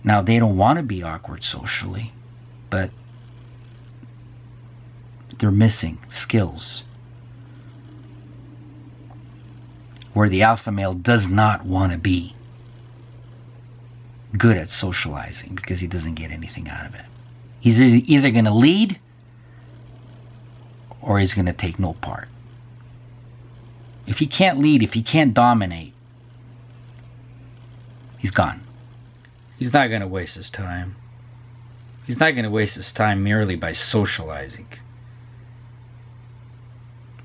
Now, they don't want to be awkward socially, but they're missing skills. Where the alpha male does not want to be good at socializing because he doesn't get anything out of it. He's either going to lead or he's going to take no part. If he can't lead, if he can't dominate, he's gone. He's not going to waste his time. He's not going to waste his time merely by socializing.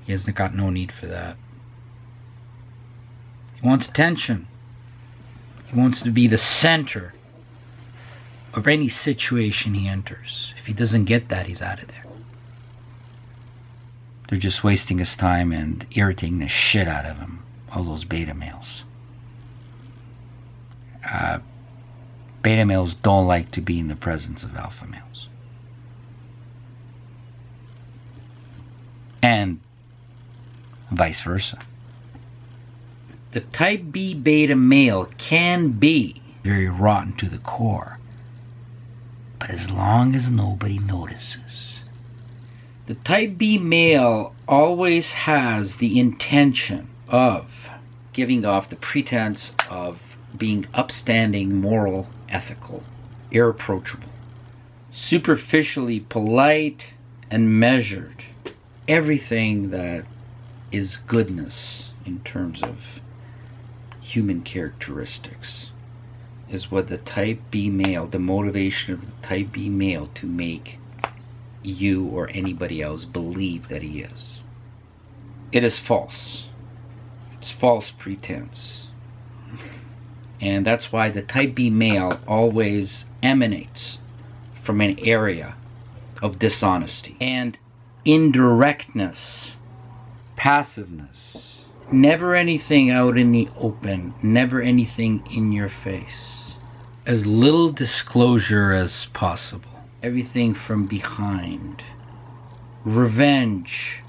He hasn't got no need for that. He wants attention. He wants to be the center of any situation he enters. If he doesn't get that, he's out of there. They're just wasting his time and irritating the shit out of him, all those beta males. Beta males don't like to be in the presence of alpha males. And vice versa. The type B beta male can be very rotten to the core, but as long as nobody notices. The type B male always has the intention of giving off the pretense of being upstanding, moral, ethical, irreproachable, superficially polite and measured. Everything that is goodness in terms of human characteristics is what the type B male, the motivation of the type B male to make you or anybody else believe that he is. It is false. It's false pretense. And that's why the type B male always emanates from an area of dishonesty and indirectness, passiveness. Never anything out in the open, never anything in your face. As little disclosure as possible. Everything from behind. Revenge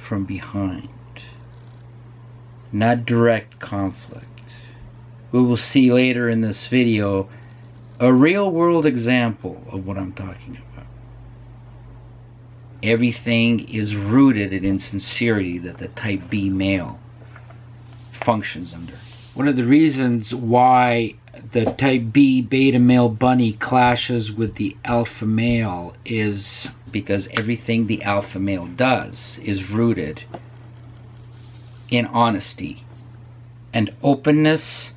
from behind. Not direct conflict. We will see later in this video a real world example of what I'm talking about. Everything is rooted in insincerity that the type B male functions under. One of the reasons why the type B beta male bunny clashes with the alpha male is because everything the alpha male does is rooted in honesty and openness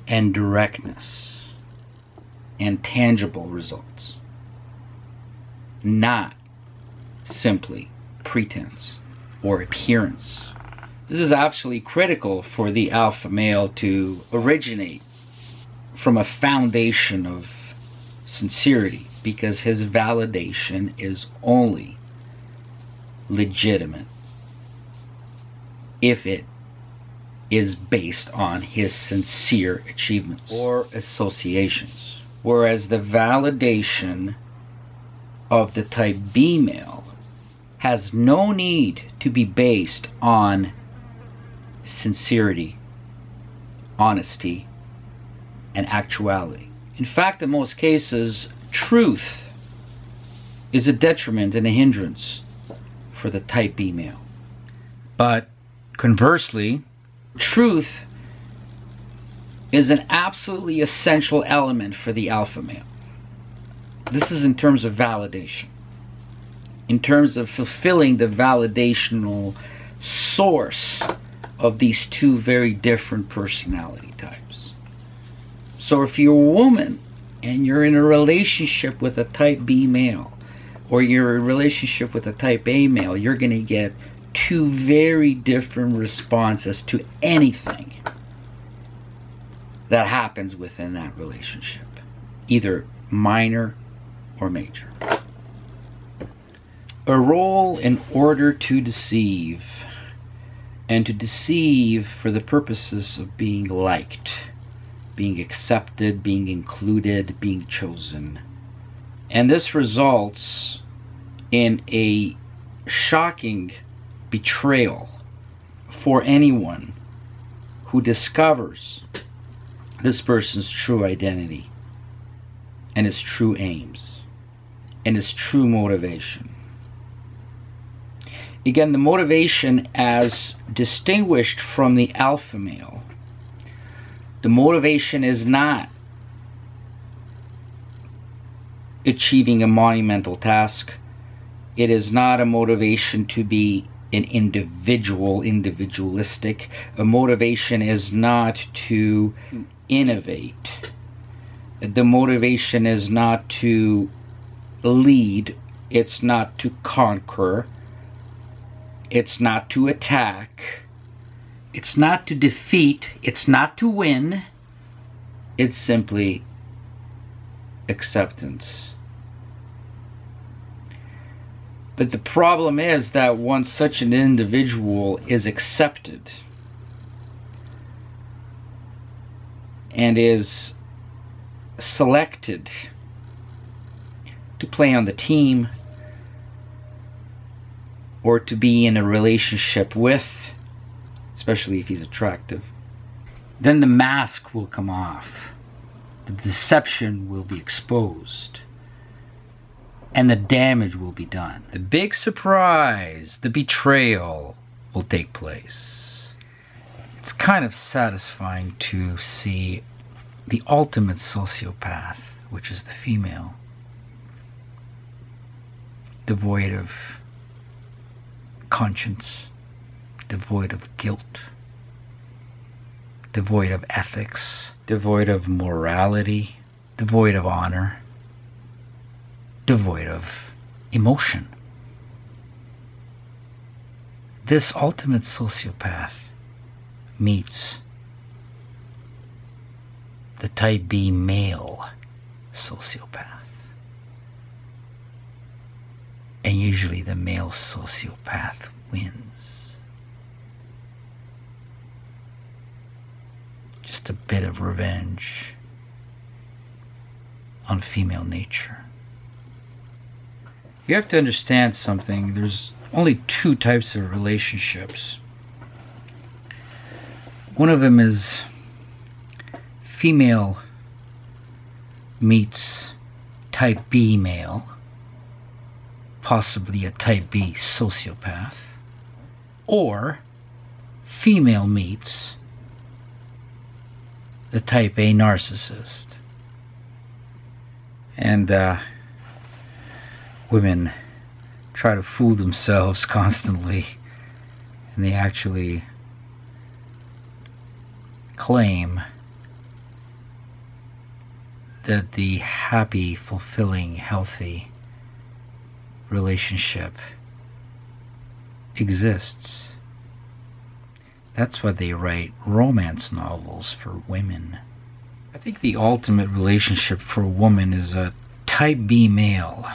and directness and tangible results, not simply pretense or appearance. This is absolutely critical for the alpha male to originate from a foundation of sincerity, because his validation is only legitimate if it is based on his sincere achievements or associations. Whereas the validation of the type B male has no need to be based on sincerity, honesty, and actuality. In fact, in most cases, truth is a detriment and a hindrance for the type B male. But conversely, truth is an absolutely essential element for the alpha male. This is in terms of validation. In terms of fulfilling the validational source of these two very different personality types. So if you're a woman and you're in a relationship with a type B male, or you're in a relationship with a type A male, you're going to get two very different responses to anything that happens within that relationship, either minor or major. A role in order to deceive, and to deceive for the purposes of being liked, being accepted, being included, being chosen. And this results in a shocking betrayal for anyone who discovers this person's true identity and his true aims and his true motivation. Again, the motivation as distinguished from the alpha male, the motivation is not achieving a monumental task. It is not a motivation to be an individualistic. A motivation is not to innovate. The motivation is not to lead. It's not to conquer. It's not to attack. It's not to defeat. It's not to win. It's simply acceptance. But the problem is that once such an individual is accepted and is selected to play on the team or to be in a relationship with, especially if he's attractive, then the mask will come off. The deception will be exposed. And the damage will be done. The big surprise, the betrayal, will take place. It's kind of satisfying to see the ultimate sociopath, which is the female, devoid of conscience, devoid of guilt, devoid of ethics, devoid of morality, devoid of honor, devoid of emotion. This ultimate sociopath meets the type B male sociopath. And usually the male sociopath wins. Just a bit of revenge on female nature. You have to understand something. There's only two types of relationships. One of them is female meets type B male, possibly a type B sociopath, or female meets the type A narcissist. And women try to fool themselves constantly, and they actually claim that the happy, fulfilling, healthy relationship exists. That's why they write romance novels for women. I think the ultimate relationship for a woman is a type B male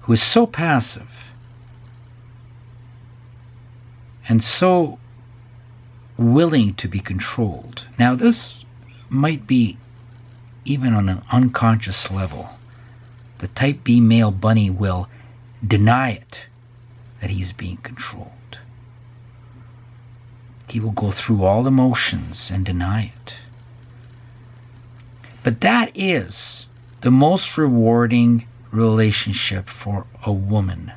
who is so passive and so willing to be controlled. Now, this might be even on an unconscious level. The type B male bunny will deny it that he is being controlled. He will go through all emotions and deny it. But that is the most rewarding relationship for a woman.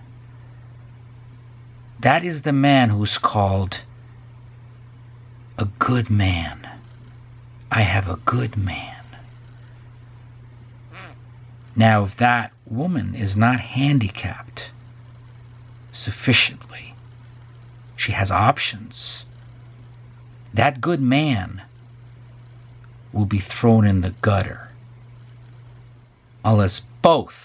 That is the man who's called a good man. I have a good man. Now, if that woman is not handicapped sufficiently, she has options, that good man will be thrown in the gutter unless both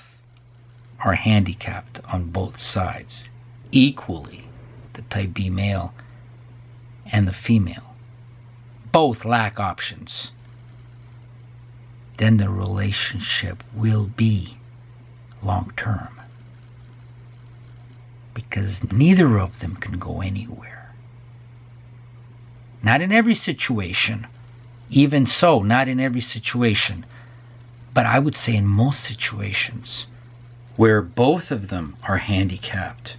are handicapped on both sides equally, the type B male and the female. Both lack options. Then the relationship will be long-term, because neither of them can go anywhere. Not in every situation. Even so, not in every situation. But I would say in most situations, where both of them are handicapped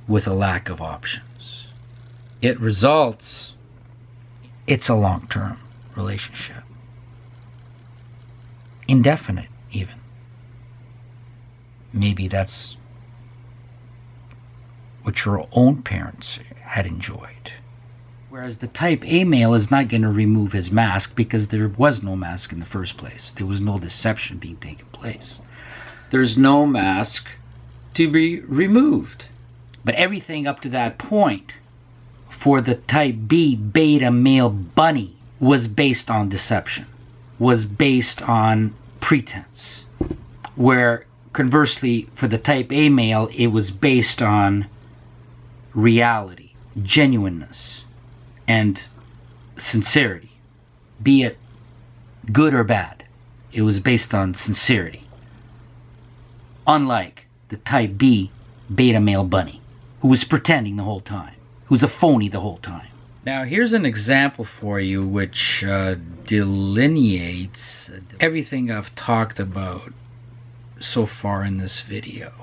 with a lack of options. It results, it's a long-term relationship. Indefinite, even. Maybe that's what your own parents had enjoyed. Whereas the type A male is not going to remove his mask because there was no mask in the first place. There was no deception being taken place. There's no mask to be removed. But everything up to that point for the type B beta male bunny was based on deception, was based on pretense. Where conversely, for the type A male, it was based on reality, genuineness, and sincerity. Be it good or bad, it was based on sincerity. Unlike the type B beta male bunny, who was pretending the whole time, who's a phony the whole time. Now here's an example for you which delineates everything I've talked about so far in this video.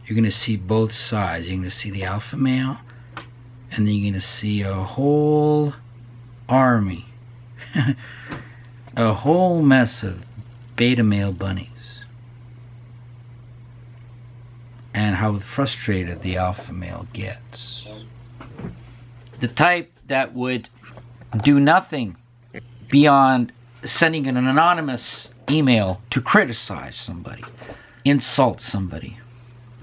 You're going to see both sides. You're going to see the alpha male, and then you're going to see a whole army, a whole mess of beta male bunnies, and how frustrated the alpha male gets. The type that would do nothing beyond sending an anonymous email to criticize somebody, insult somebody,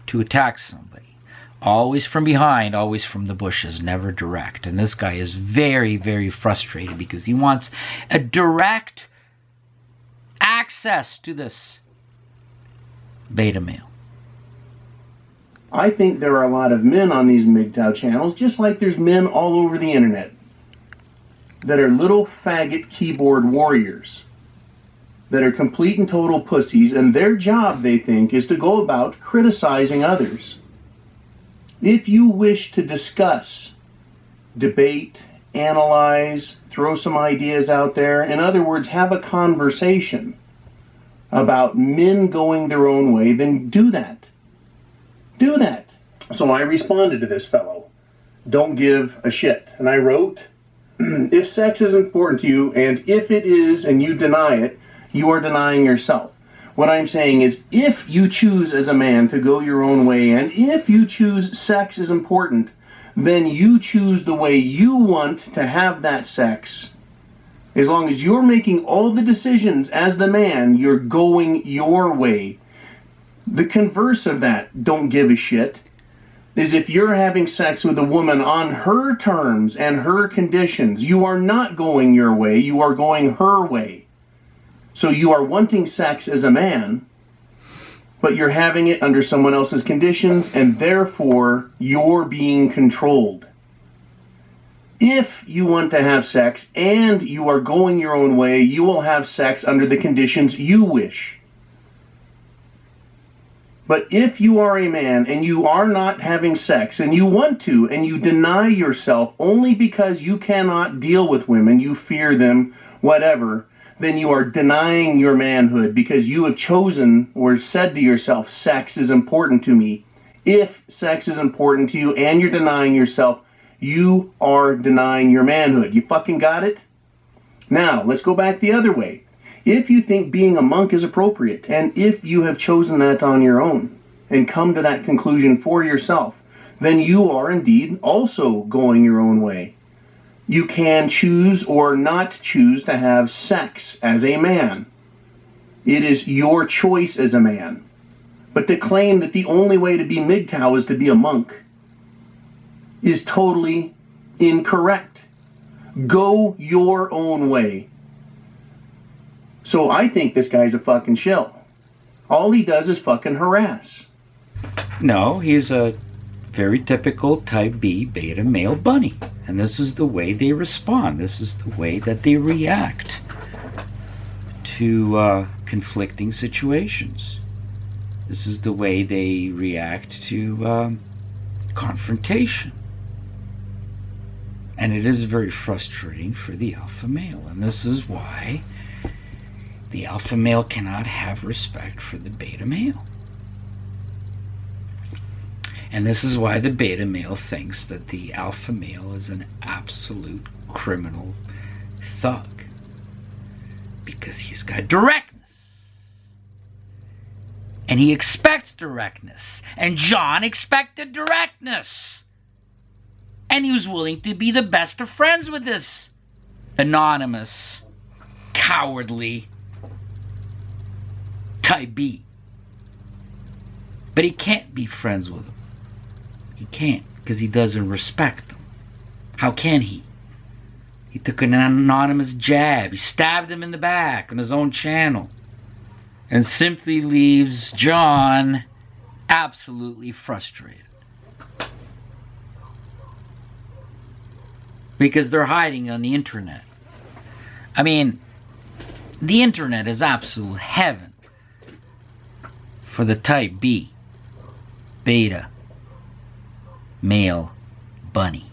to attack somebody. Always from behind, always from the bushes, never direct. And this guy is very, very frustrated because he wants a direct access to this beta male. I think there are a lot of men on these MGTOW channels, just like there's men all over the internet, that are little faggot keyboard warriors, that are complete and total pussies, and their job, they think, is to go about criticizing others. If you wish to discuss, debate, analyze, throw some ideas out there, in other words, have a conversation about men going their own way, then do that. Do that. So I responded to this fellow, don't give a shit. And I wrote, if sex is important to you, and if it is, and you deny it, you are denying yourself. What I'm saying is, if you choose as a man to go your own way, and if you choose sex is important, then you choose the way you want to have that sex. As long as you're making all the decisions as the man, you're going your way. The converse of that, don't give a shit, is if you're having sex with a woman on her terms and her conditions, you are not going your way, you are going her way. So you are wanting sex as a man, but you're having it under someone else's conditions, and therefore you're being controlled. If you want to have sex and you are going your own way, you will have sex under the conditions you wish. But if you are a man and you are not having sex and you want to, and you deny yourself only because you cannot deal with women, you fear them, whatever, then you are denying your manhood because you have chosen or said to yourself, sex is important to me. If sex is important to you and you're denying yourself, you are denying your manhood. You fucking got it? Now, let's go back the other way. If you think being a monk is appropriate, and if you have chosen that on your own and come to that conclusion for yourself, then you are indeed also going your own way. You can choose or not choose to have sex as a man. It is your choice as a man. But to claim that the only way to be MGTOW is to be a monk is totally incorrect. Go your own way. So I think this guy's a fucking shill. All he does is fucking harass. No, he's a very typical type B beta male bunny. And this is the way they respond. This is the way that they react to conflicting situations. This is the way they react to confrontation. And it is very frustrating for the alpha male. And this is why the alpha male cannot have respect for the beta male. And this is why the beta male thinks that the alpha male is an absolute criminal thug. Because he's got directness. And he expects directness. And John expected directness. And he was willing to be the best of friends with this anonymous, cowardly type B. But he can't be friends with him. He can't, because he doesn't respect them. How can he? He took an anonymous jab. He stabbed him in the back on his own channel. And simply leaves John absolutely frustrated. Because they're hiding on the internet. I mean, the internet is absolute heaven for the type B, beta, male bunny.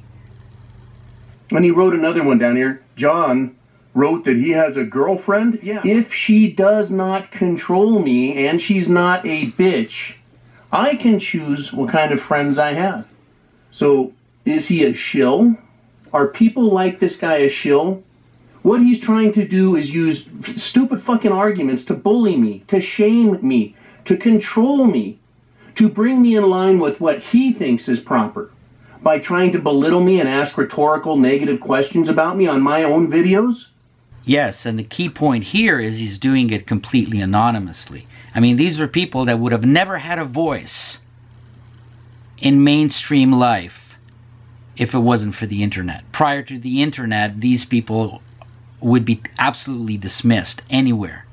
And he wrote another one down here. John wrote that he has a girlfriend. Yeah. If she does not control me and she's not a bitch, I can choose what kind of friends I have. So, is he a shill? Are people like this guy a shill? What he's trying to do is use stupid fucking arguments to bully me, to shame me, to control me, to bring me in line with what he thinks is proper. By trying to belittle me and ask rhetorical negative questions about me on my own videos? Yes, and the key point here is he's doing it completely anonymously. I mean, these are people that would have never had a voice in mainstream life if it wasn't for the internet. Prior to the internet, these people would be absolutely dismissed anywhere,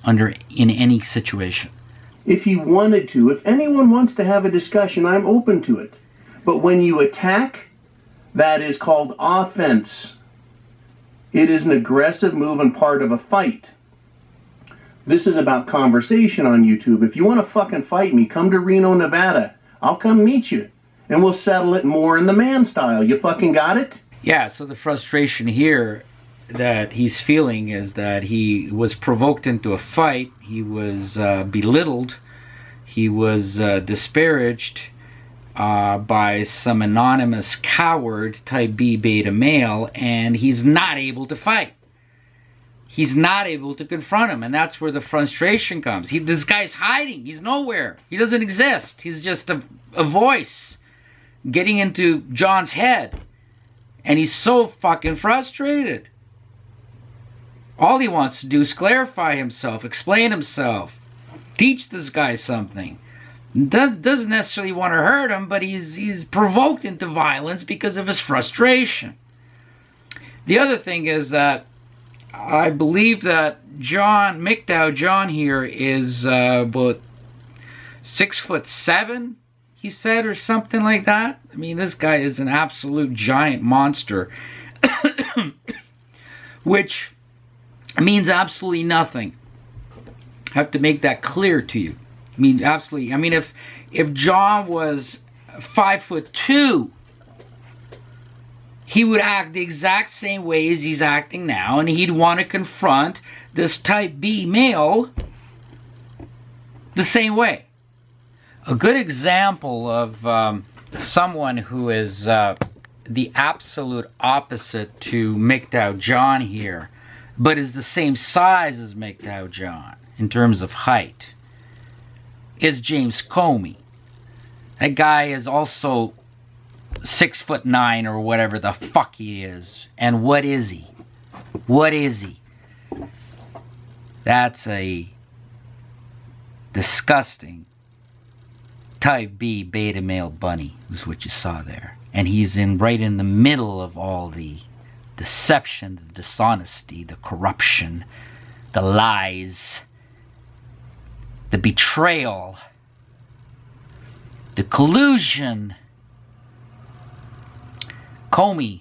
in any situation. If he wanted to, if anyone wants to have a discussion, I'm open to it. But when you attack, that is called offense. It is an aggressive move and part of a fight. This is about conversation on YouTube. If you want to fucking fight me, come to Reno, Nevada. I'll come meet you. And we'll settle it more in the man style. You fucking got it? Yeah, so the frustration here that he's feeling is that he was provoked into a fight. He was belittled. He was disparaged by some anonymous coward type B beta male, and he's not able to fight. He's not able to confront him, and that's where the frustration comes. This guy's hiding. He's nowhere. He doesn't exist. He's just a voice getting into John's head, and he's so fucking frustrated. All he wants to do is clarify himself, explain himself, teach this guy something. Doesn't necessarily want to hurt him, but he's provoked into violence because of his frustration. The other thing is that I believe that MGTOW John here is about 6'7", he said, or something like that. I mean, this guy is an absolute giant monster, which means absolutely nothing. I have to make that clear to you. I mean, absolutely. I mean, if John was 5'2", he would act the exact same way as he's acting now, and he'd want to confront this type B male the same way. A good example of someone who is the absolute opposite to MGTOW John here, but is the same size as MGTOW John in terms of height, is James Comey. That guy is also 6'9" or whatever the fuck he is. And what is he? What is he? That's a disgusting type B beta male bunny, was what you saw there. And he's right in the middle of all the deception, the dishonesty, the corruption, the lies, the betrayal, the collusion. Comey.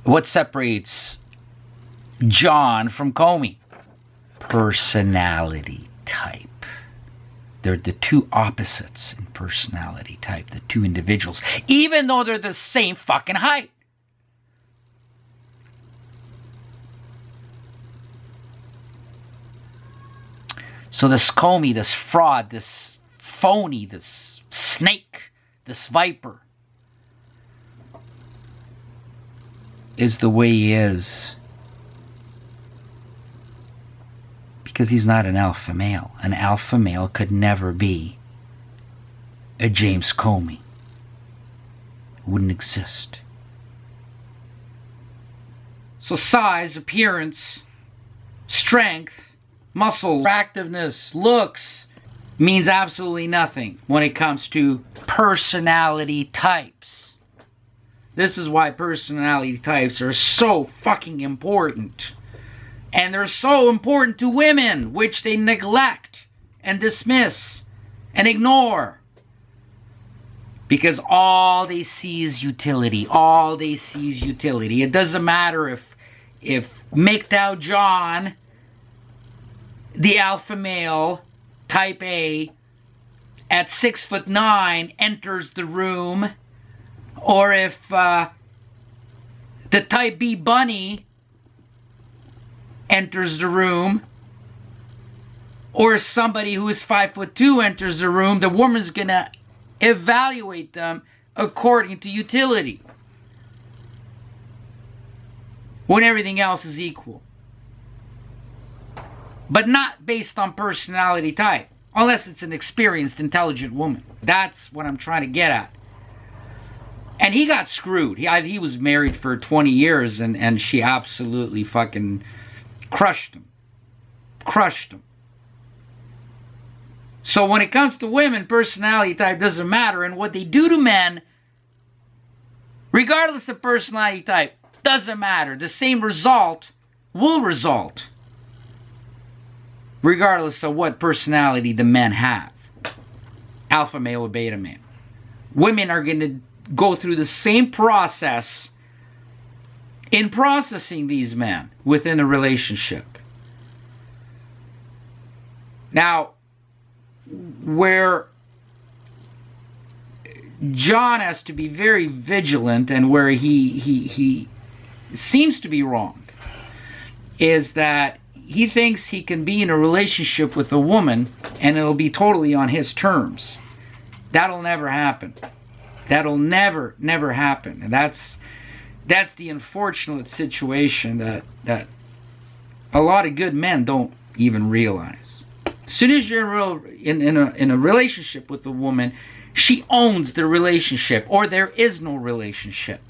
What separates John from Comey? Personality type. They're the two opposites in personality type, the two individuals, even though they're the same fucking height. So this Comey, this fraud, this phony, this snake, this viper, is the way he is because he's not an alpha male. An alpha male could never be a James Comey. It wouldn't exist. So size, appearance, strength, muscle, activeness, looks means absolutely nothing when it comes to personality types. This is why personality types are so fucking important. And they're so important to women, which they neglect and dismiss and ignore. Because all they see is utility. All they see is utility. It doesn't matter if MGTOW John, the alpha male, type A, at 6'9", enters the room, or if the type B bunny enters the room, or somebody who is 5'2" enters the room, the woman's gonna evaluate them according to utility, when everything else is equal. But not based on personality type, unless it's an experienced, intelligent woman. That's what I'm trying to get at. And he got screwed. He was married for 20 years, and she absolutely fucking crushed him. Crushed him. So when it comes to women, personality type doesn't matter. And what they do to men, regardless of personality type, doesn't matter. The same result will result, regardless of what personality the men have. Alpha male or beta male. Women are going to go through the same process in processing these men within a relationship. Now, where John has to be very vigilant, and where he seems to be wrong, is that he thinks he can be in a relationship with a woman and it'll be totally on his terms. That'll never happen. That'll never happen. And that's the unfortunate situation that a lot of good men don't even realize. As soon as you're in a relationship with a woman, she owns the relationship, or there is no relationship.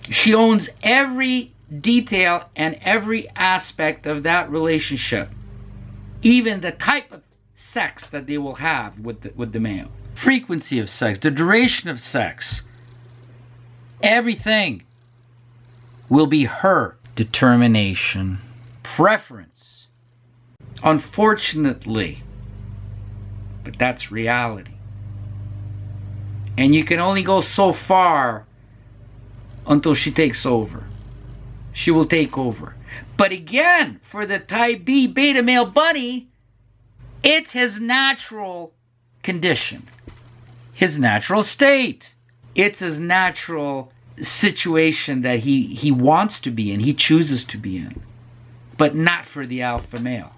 She owns every detail and every aspect of that relationship, even the type of sex that they will have with the male, frequency of sex, the duration of sex, everything will be her determination, preference. Unfortunately, but that's reality. And you can only go so far until she takes over. She will take over. But again, for the type B beta male bunny, it's his natural condition, his natural state. It's his natural situation that he wants to be in, he chooses to be in, but not for the alpha male.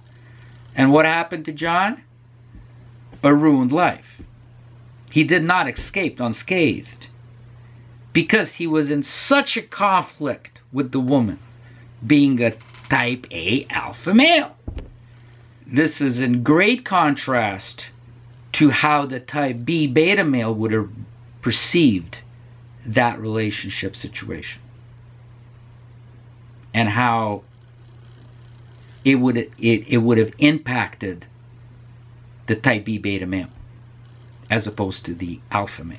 And what happened to John? A ruined life. He did not escape unscathed because he was in such a conflict with the woman, being a type A alpha male. This is in great contrast to how the type B beta male would have perceived that relationship situation, and how it would have impacted the type B beta male as opposed to the alpha male.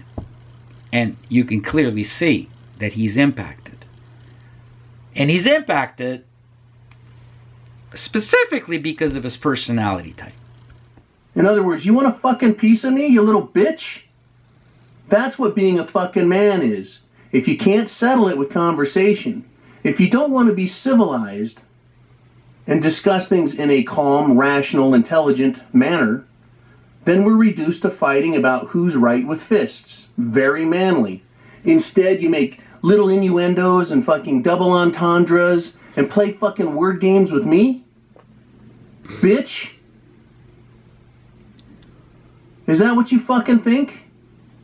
And you can clearly see that he's impacted. And he's impacted specifically because of his personality type. In other words, you want a fucking piece of me, you little bitch? That's what being a fucking man is. If you can't settle it with conversation, if you don't want to be civilized and discuss things in a calm, rational, intelligent manner, then we're reduced to fighting about who's right with fists. Very manly. Instead, you make little innuendos and fucking double entendres and play fucking word games with me? Bitch? Is that what you fucking think?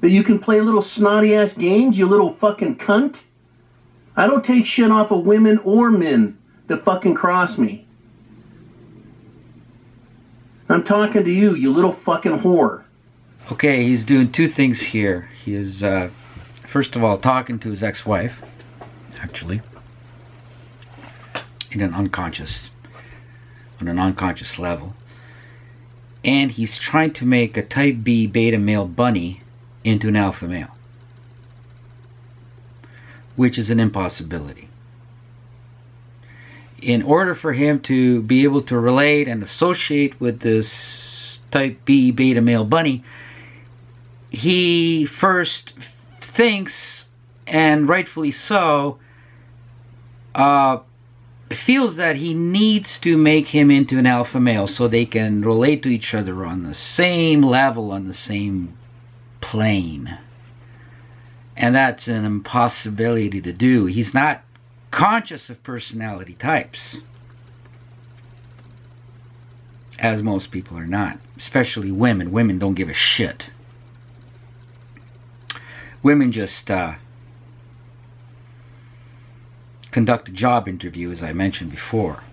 That you can play little snotty-ass games, you little fucking cunt? I don't take shit off of women or men that fucking cross me. I'm talking to you, you little fucking whore. Okay, he's doing two things here. He is, first of all, talking to his ex-wife, actually, on an unconscious level. And he's trying to make a type B beta male bunny into an alpha male, which is an impossibility. In order for him to be able to relate and associate with this type B beta male bunny, he first thinks, and rightfully so, feels that he needs to make him into an alpha male so they can relate to each other on the same level, on the same plane. And that's an impossibility to do. He's not conscious of personality types, as most people are not, especially women. Women don't give a shit. Women just conduct a job interview, as I mentioned before,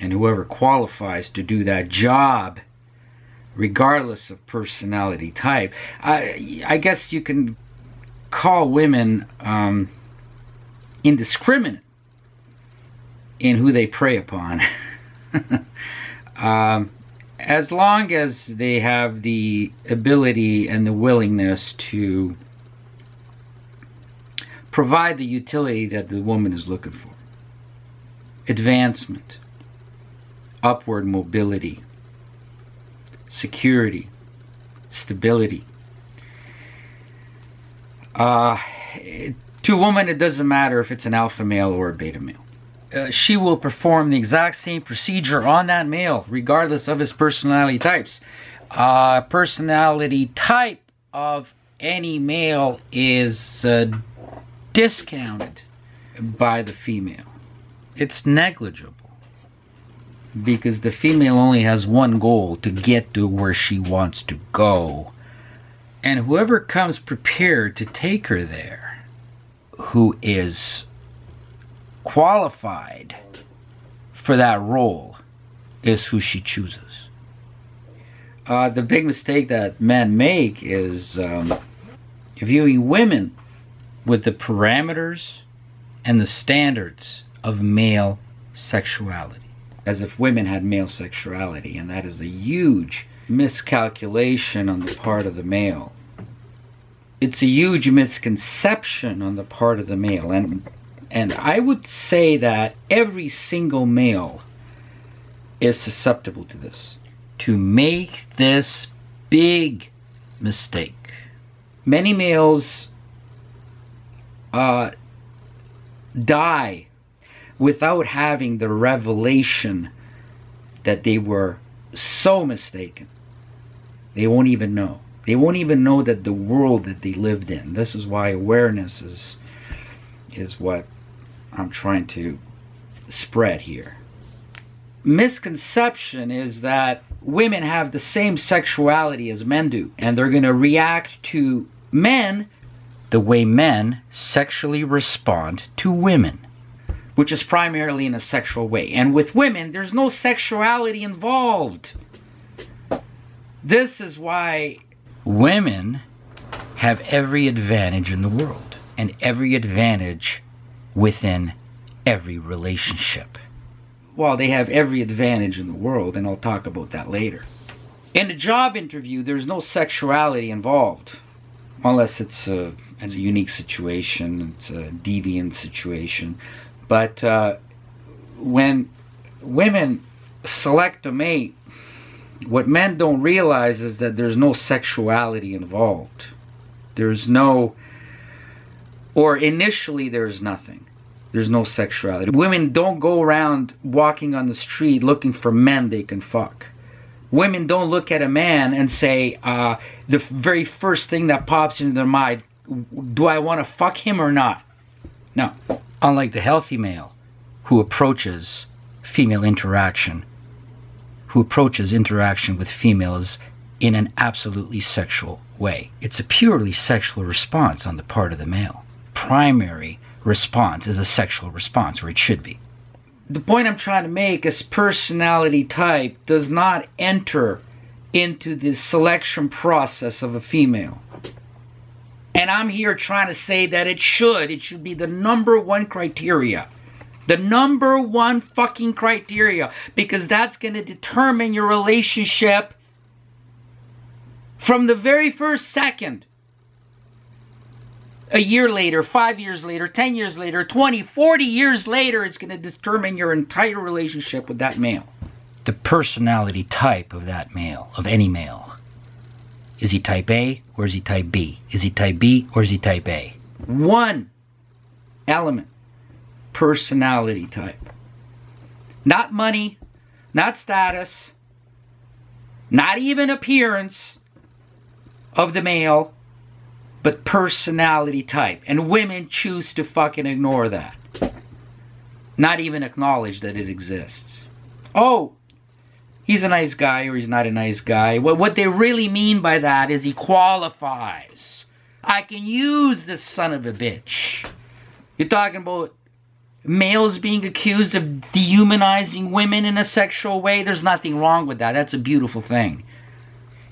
and whoever qualifies to do that job, regardless of personality type, I guess you can call women indiscriminate in who they prey upon. As long as they have the ability and the willingness to provide the utility that the woman is looking for. Advancement, upward mobility, security, stability. To a woman, it doesn't matter if it's an alpha male or a beta male. She will perform the exact same procedure on that male, regardless of his personality types. Personality type of any male is discounted by the female. It's negligible, because the female only has one goal: to get to where she wants to go. And whoever comes prepared to take her there, who is qualified for that role, is who she chooses. The big mistake that men make is viewing women with the parameters and the standards of male sexuality, as if women had male sexuality, and that is a huge miscalculation on the part of the male. It's a huge misconception on the part of the male, and I would say that every single male is susceptible to this, to make this big mistake. Many males die without having the revelation that they were so mistaken. They won't even know. They won't even know that the world that they lived in. This is why awareness is what I'm trying to spread here. Misconception is that women have the same sexuality as men do, and they're going to react to men the way men sexually respond to women, which is primarily in a sexual way. And with women, there's no sexuality involved. This is why women have every advantage in the world, and every advantage within every relationship. Well, they have every advantage in the world, and I'll talk about that later. In a job interview, there's no sexuality involved, unless it's a unique situation, it's a deviant situation. But when women select a mate, what men don't realize is that there's no sexuality involved. There's no, or initially there's nothing. There's no sexuality. Women don't go around walking on the street looking for men they can fuck. Women don't look at a man and say, the very first thing that pops into their mind, do I want to fuck him or not? No. Unlike the healthy male, who approaches female interaction, who approaches interaction with females in an absolutely sexual way. It's a purely sexual response on the part of the male. Primary response is a sexual response, or it should be. The point I'm trying to make is personality type does not enter into the selection process of a female. And I'm here trying to say that it should. It should be the number one criteria. The number one fucking criteria. Because that's going to determine your relationship from the very first second. A year later, 5 years later, 10 years later, 20, 40 years later, it's going to determine your entire relationship with that male. The personality type of that male, of any male. Is he type A or is he type B? Is he type B or is he type A? One element. Personality type. Not money, not status, not even appearance of the male, but personality type. And women choose to fucking ignore that. Not even acknowledge that it exists. Oh, he's a nice guy or he's not a nice guy. What they really mean by that is he qualifies. I can use this son of a bitch. You're talking about males being accused of dehumanizing women in a sexual way. There's nothing wrong with that. That's a beautiful thing.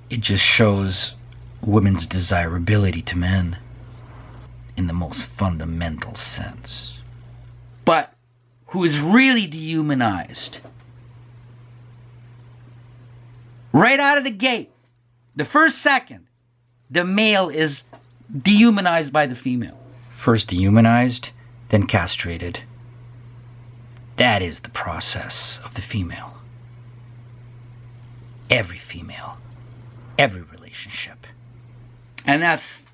It just shows women's desirability to men in the most fundamental sense. But who is really dehumanized right out of the gate, the first second, the male is dehumanized by the female. First dehumanized, then castrated. That is the process of the female. Every female, every relationship. And that's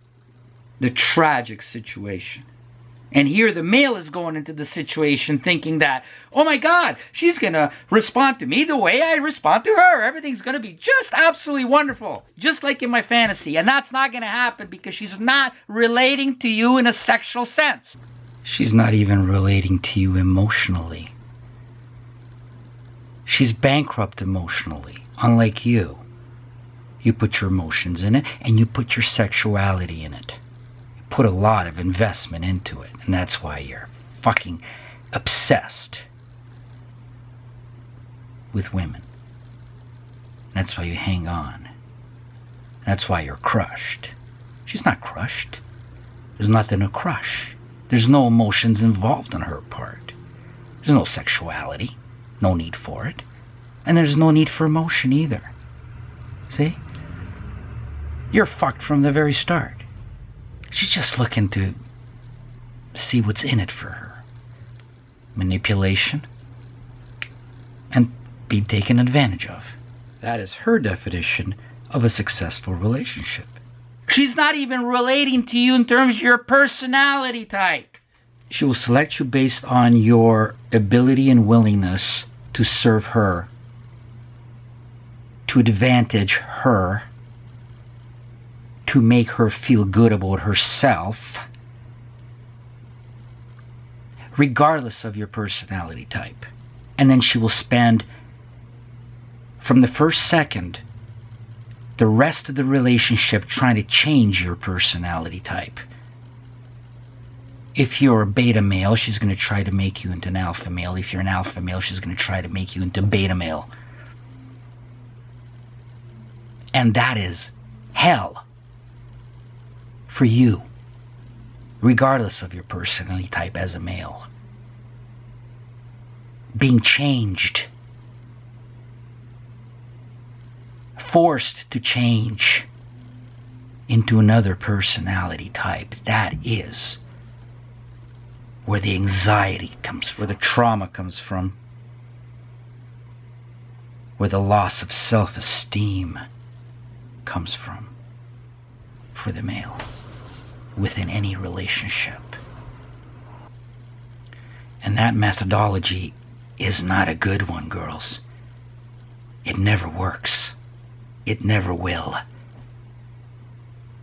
the tragic situation. And here the male is going into the situation thinking that, oh my God, she's going to respond to me the way I respond to her. Everything's going to be just absolutely wonderful. Just like in my fantasy. And that's not going to happen because she's not relating to you in a sexual sense. She's not even relating to you emotionally. She's bankrupt emotionally, unlike you. You put your emotions in it, and you put your sexuality in it. You put a lot of investment into it, and that's why you're fucking obsessed with women. That's why you hang on. That's why you're crushed. She's not crushed. There's nothing to crush. There's no emotions involved on her part. There's no sexuality. No need for it. And there's no need for emotion either. See? You're fucked from the very start. She's just looking to see what's in it for her. Manipulation. And be taken advantage of. That is her definition of a successful relationship. She's not even relating to you in terms of your personality type. She will select you based on your ability and willingness to serve her, to advantage her, to make her feel good about herself, regardless of your personality type. And then she will spend, from the first second, the rest of the relationship trying to change your personality type. If you're a beta male, she's going to try to make you into an alpha male. If you're an alpha male, she's going to try to make you into beta male. And that is hell for you, regardless of your personality type as a male. Being changed, forced to change into another personality type, that is where the anxiety comes, where the trauma comes from, where the loss of self-esteem comes from for the male within any relationship. And that methodology is not a good one, girls. It never works. It never will.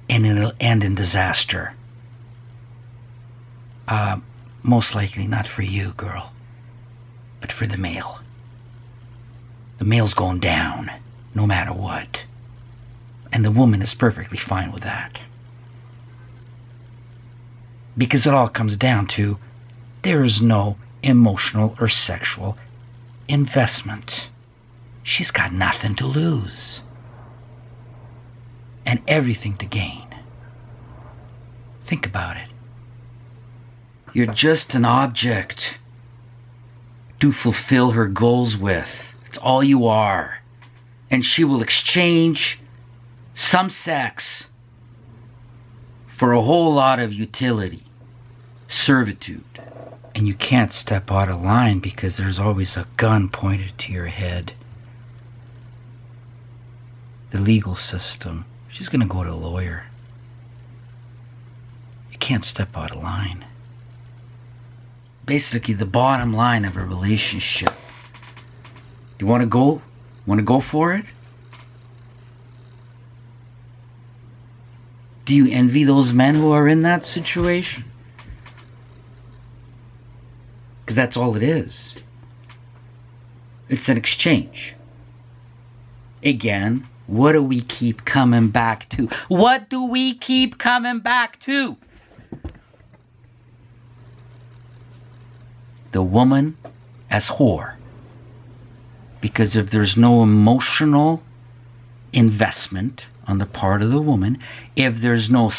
And it'll end in disaster. Most likely not for you, girl, but for the male. The male's going down, no matter what. And the woman is perfectly fine with that. Because it all comes down to there is no emotional or sexual investment. She's got nothing to lose and everything to gain. Think about it. You're just an object to fulfill her goals with. It's all you are. And she will exchange some sex for a whole lot of utility, servitude. And you can't step out of line because there's always a gun pointed to your head. The legal system. She's going to go to a lawyer. You can't step out of line. Basically, the bottom line of a relationship. You want to go? Want to go for it? Do you envy those men who are in that situation? Because that's all it is. It's an exchange. Again, what do we keep coming back to? What do we keep coming back to? The woman as whore. Because if there's no emotional investment on the part of the woman, if there's no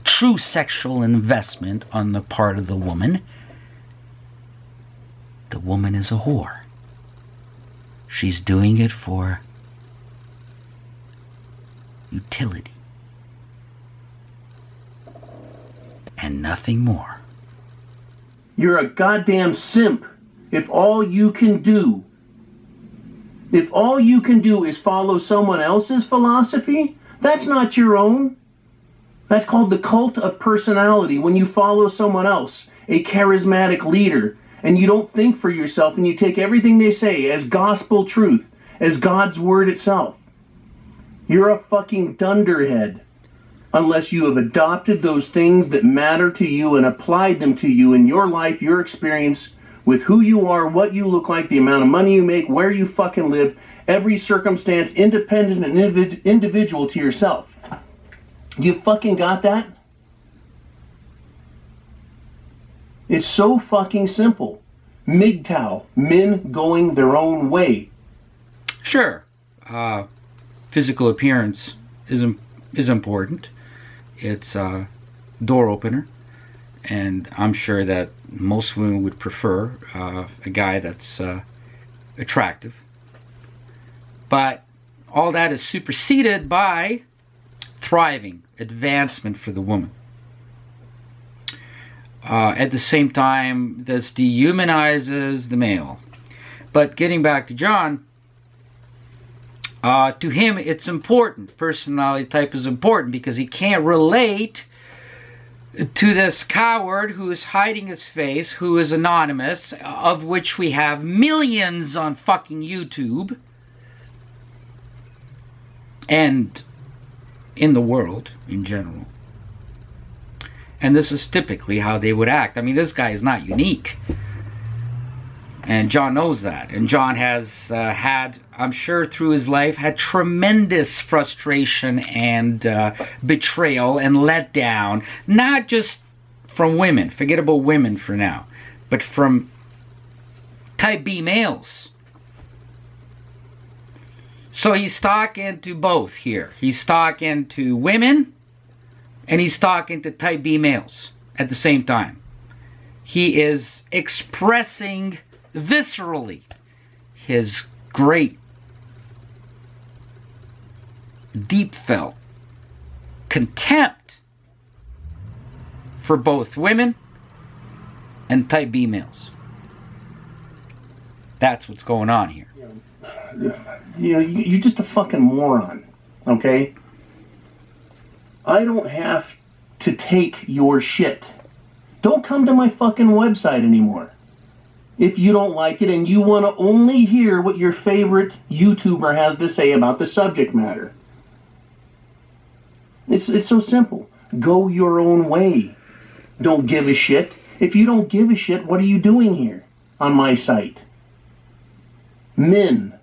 true sexual investment on the part of the woman is a whore. She's doing it for utility and nothing more. You're a goddamn simp if all you can do is follow someone else's philosophy. That's not your own. That's called the cult of personality. When you follow someone else, a charismatic leader, and you don't think for yourself and you take everything they say as gospel truth, as God's word itself. You're a fucking dunderhead unless you have adopted those things that matter to you and applied them to you in your life, your experience, with who you are, what you look like, the amount of money you make, where you fucking live, every circumstance, independent and individual to yourself. You fucking got that? It's so fucking simple. MGTOW, men going their own way. Sure. Physical appearance is important. It's a door opener. And I'm sure that most women would prefer a guy that's attractive. But all that is superseded by thriving, advancement for the woman. At the same time, this dehumanizes the male. But getting back to John, to him it's important. Personality type is important because he can't relate to this coward who is hiding his face, who is anonymous, of which we have millions on fucking YouTube and in the world in general. And this is typically how they would act. I mean, this guy is not unique. And John knows that. And John has had, I'm sure through his life, had tremendous frustration and betrayal and letdown. Not just from women. Forget about women for now. But from type B males. So he's talking to both here. He's talking to women. And he's talking to type B males at the same time. He is expressing viscerally his great, deep felt contempt for both women and type B males. That's what's going on here. You know, you're just a fucking moron, okay? I don't have to take your shit. Don't come to my fucking website anymore. If you don't like it and you want to only hear what your favorite YouTuber has to say about the subject matter. It's so simple. Go your own way. Don't give a shit. If you don't give a shit, what are you doing here on my site? Men,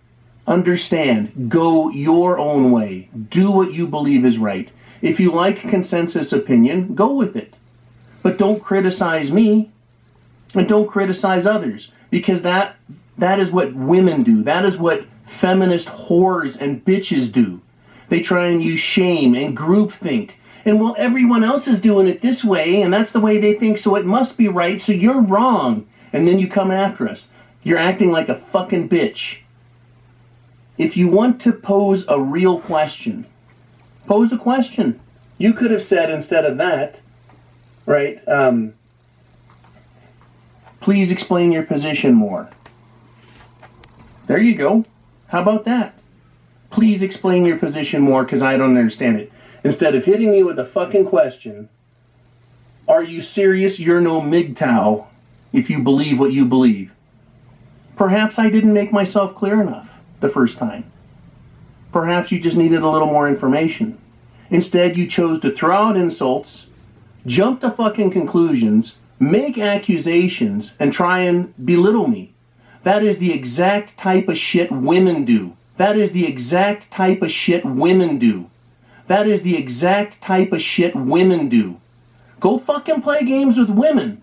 Understand. Go your own way. Do what you believe is right. If you like consensus opinion, go with it. But don't criticize me, and don't criticize others, because that is what women do. That is what feminist whores and bitches do. They try and use shame and groupthink. And well, everyone else is doing it this way, and that's the way they think, so it must be right, so you're wrong. And then you come after us. You're acting like a fucking bitch. If you want to pose a real question, pose a question. You could have said instead of that, right, please explain your position more. There you go. How about that? Please explain your position more because I don't understand it. Instead of hitting me with a fucking question, are you serious? You're no MGTOW if you believe what you believe. Perhaps I didn't make myself clear enough the first time. Perhaps you just needed a little more information. Instead, you chose to throw out insults, jump to fucking conclusions, make accusations, and try and belittle me. That is the exact type of shit women do. That is the exact type of shit women do. That is the exact type of shit women do. Go fucking play games with women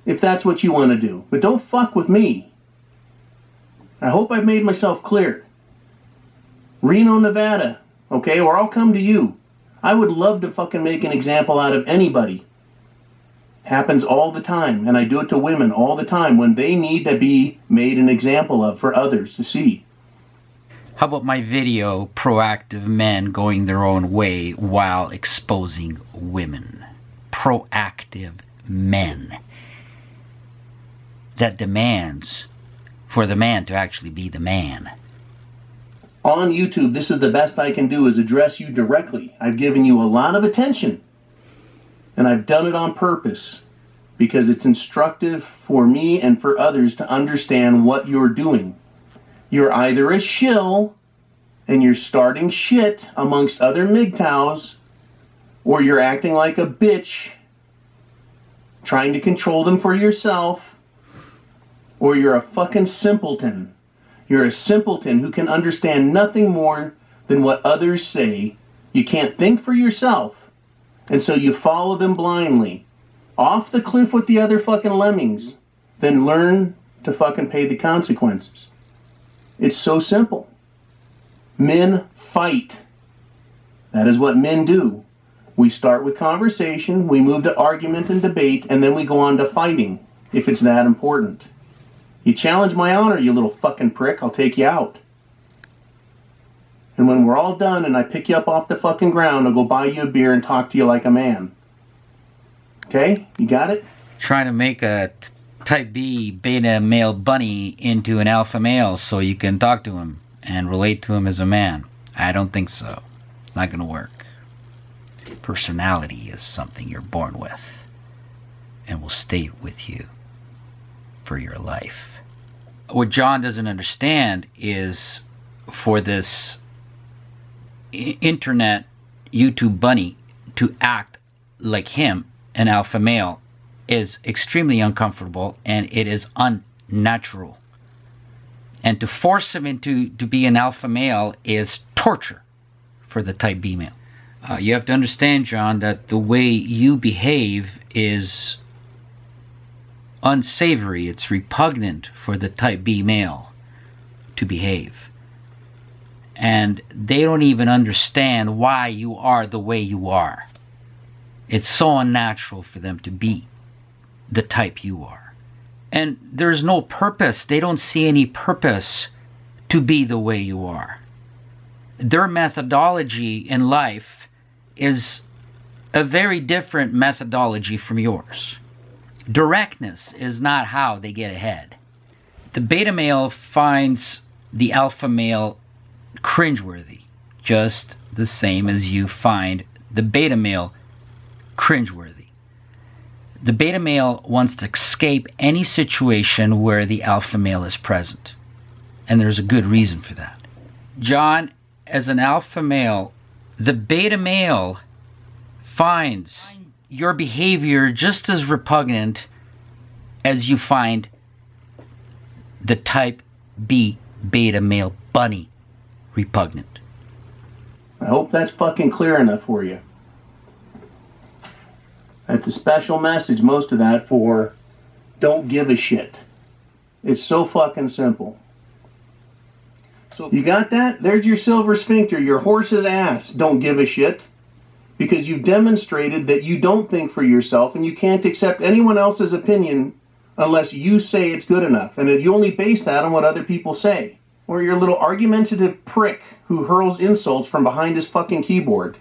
if that's what you want to do. But don't fuck with me. I hope I've made myself clear. Reno, Nevada, okay, or I'll come to you. I would love to fucking make an example out of anybody. Happens all the time, and I do it to women all the time when they need to be made an example of for others to see. How about my video, Proactive Men Going Their Own Way While Exposing Women? Proactive men. That demands for the man to actually be the man. On YouTube, this is the best I can do, is address you directly. I've given you a lot of attention, and I've done it on purpose because it's instructive for me and for others to understand what you're doing. You're either a shill and you're starting shit amongst other MGTOWs, or you're acting like a bitch, trying to control them for yourself, or you're a fucking simpleton. You're a simpleton who can understand nothing more than what others say. You can't think for yourself, and so you follow them blindly. Off the cliff with the other fucking lemmings, then learn to fucking pay the consequences. It's so simple. Men fight. That is what men do. We start with conversation, we move to argument and debate, and then we go on to fighting, if it's that important. You challenge my honor, you little fucking prick, I'll take you out. And when we're all done and I pick you up off the fucking ground, I'll go buy you a beer and talk to you like a man. Okay? You got it? Trying to make a type B beta male bunny into an alpha male so you can talk to him and relate to him as a man. I don't think so. It's not going to work. Personality is something you're born with and will stay with you for your life. What John doesn't understand is for this internet YouTube bunny to act like him, an alpha male, is extremely uncomfortable and it is unnatural. And to force him to be an alpha male is torture for the type B male. You have to understand, John, that the way you behave is unsavory. It's repugnant for the type B male to behave. And they don't even understand why you are the way you are. It's so unnatural for them to be the type you are. And there's no purpose. They don't see any purpose to be the way you are. Their methodology in life is a very different methodology from yours. Directness is not how they get ahead. The beta male finds the alpha male cringeworthy, just the same as you find the beta male cringeworthy. The beta male wants to escape any situation where the alpha male is present. And there's a good reason for that. John, as an alpha male, the beta male finds your behavior just as repugnant as you find the type B beta male bunny repugnant. I hope that's fucking clear enough for you. That's a special message, most of that, for don't give a shit. It's so fucking simple. So you got that? There's your silver sphincter, your horse's ass. Don't give a shit. Because you've demonstrated that you don't think for yourself and you can't accept anyone else's opinion unless you say it's good enough. And you only base that on what other people say. Or you're a little argumentative prick who hurls insults from behind his fucking keyboard.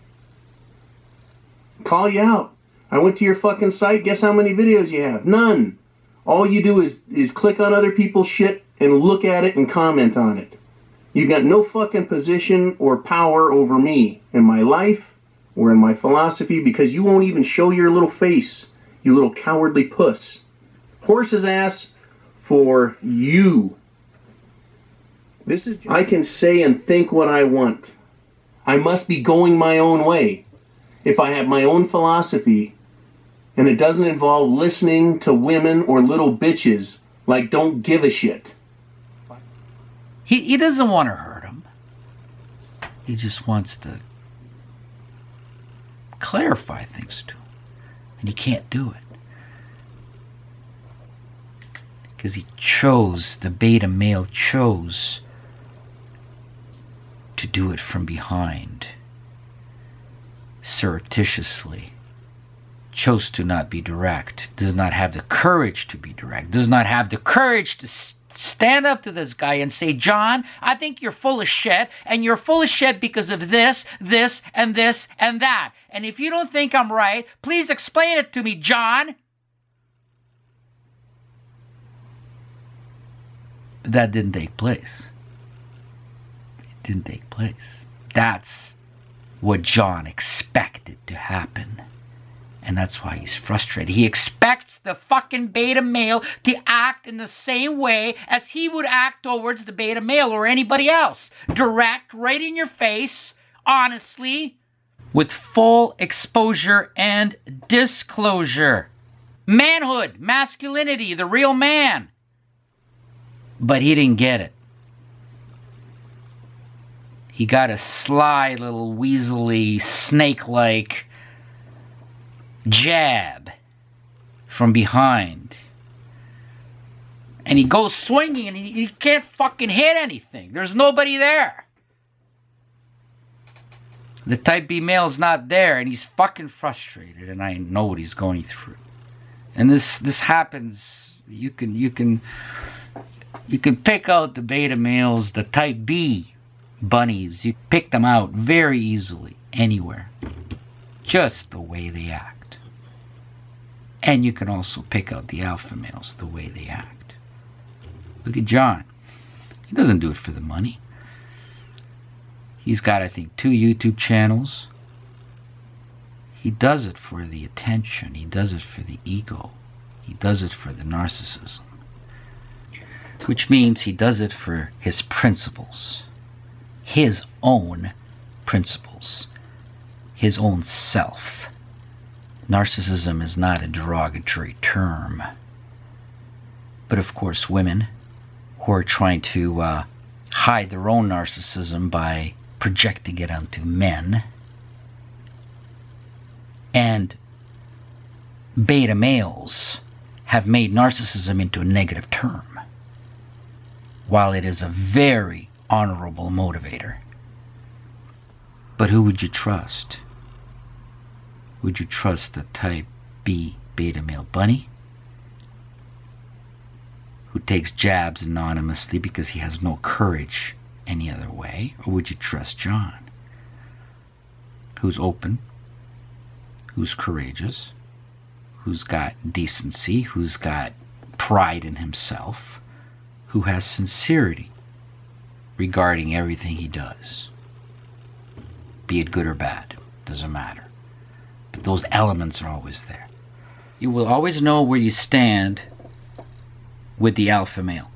Call you out. I went to your fucking site. Guess how many videos you have? None. All you do is click on other people's shit and look at it and comment on it. You've got no fucking position or power over me in my life or in my philosophy because you won't even show your little face, you little cowardly puss. Horse's ass for you. I can say and think what I want. I must be going my own way. If I have my own philosophy and it doesn't involve listening to women or little bitches like don't give a shit. He doesn't want to hurt him. He just wants to clarify things to him. And he can't do it. Because the beta male chose to do it from behind, surreptitiously, chose to not be direct, does not have the courage to be direct, does not have the courage to stand up to this guy and say, John, I think you're full of shit, and you're full of shit because of this, this, and this, and that. And if you don't think I'm right, please explain it to me, John. That didn't take place. It didn't take place. That's what John expected to happen. And that's why he's frustrated. He expects the fucking beta male to act in the same way as he would act towards the beta male or anybody else. Direct, right in your face, honestly, with full exposure and disclosure. Manhood, masculinity, the real man. But he didn't get it. He got a sly little weaselly, snake-like jab from behind. And he goes swinging and he can't fucking hit anything. There's nobody there. The type B male's not there and he's fucking frustrated, and I know what he's going through. And this happens. You can pick out the beta males, the type B bunnies. You pick them out very easily anywhere. Just the way they act. And you can also pick out the alpha males, the way they act. Look at John. He doesn't do it for the money. He's got, I think, 2 YouTube channels. He does it for the attention. He does it for the ego. He does it for the narcissism. Which means he does it for his principles. His own principles. His own self. Narcissism is not a derogatory term. But of course, women who are trying to hide their own narcissism by projecting it onto men, and beta males have made narcissism into a negative term, while it is a very honorable motivator. But who would you trust? Would you trust the type B beta male bunny who takes jabs anonymously because he has no courage any other way? Or would you trust John, who's open, who's courageous, who's got decency, who's got pride in himself, who has sincerity regarding everything he does? Be it good or bad, doesn't matter. But those elements are always there. You will always know where you stand with the alpha male.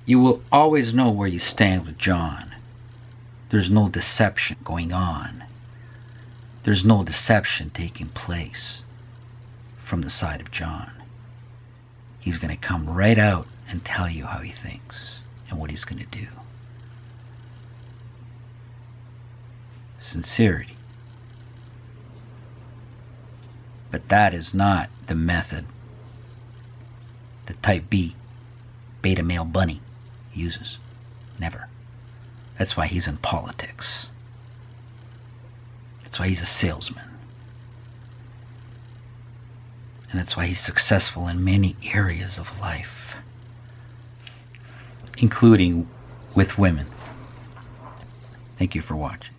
You will always know where you stand with John. There's no deception going on. There's no deception taking place from the side of John. He's going to come right out and tell you how he thinks and what he's going to do. Sincerity. But that is not the method the type B beta male bunny uses. Never. That's why he's in politics. That's why he's a salesman. And that's why he's successful in many areas of life, including with women. Thank you for watching.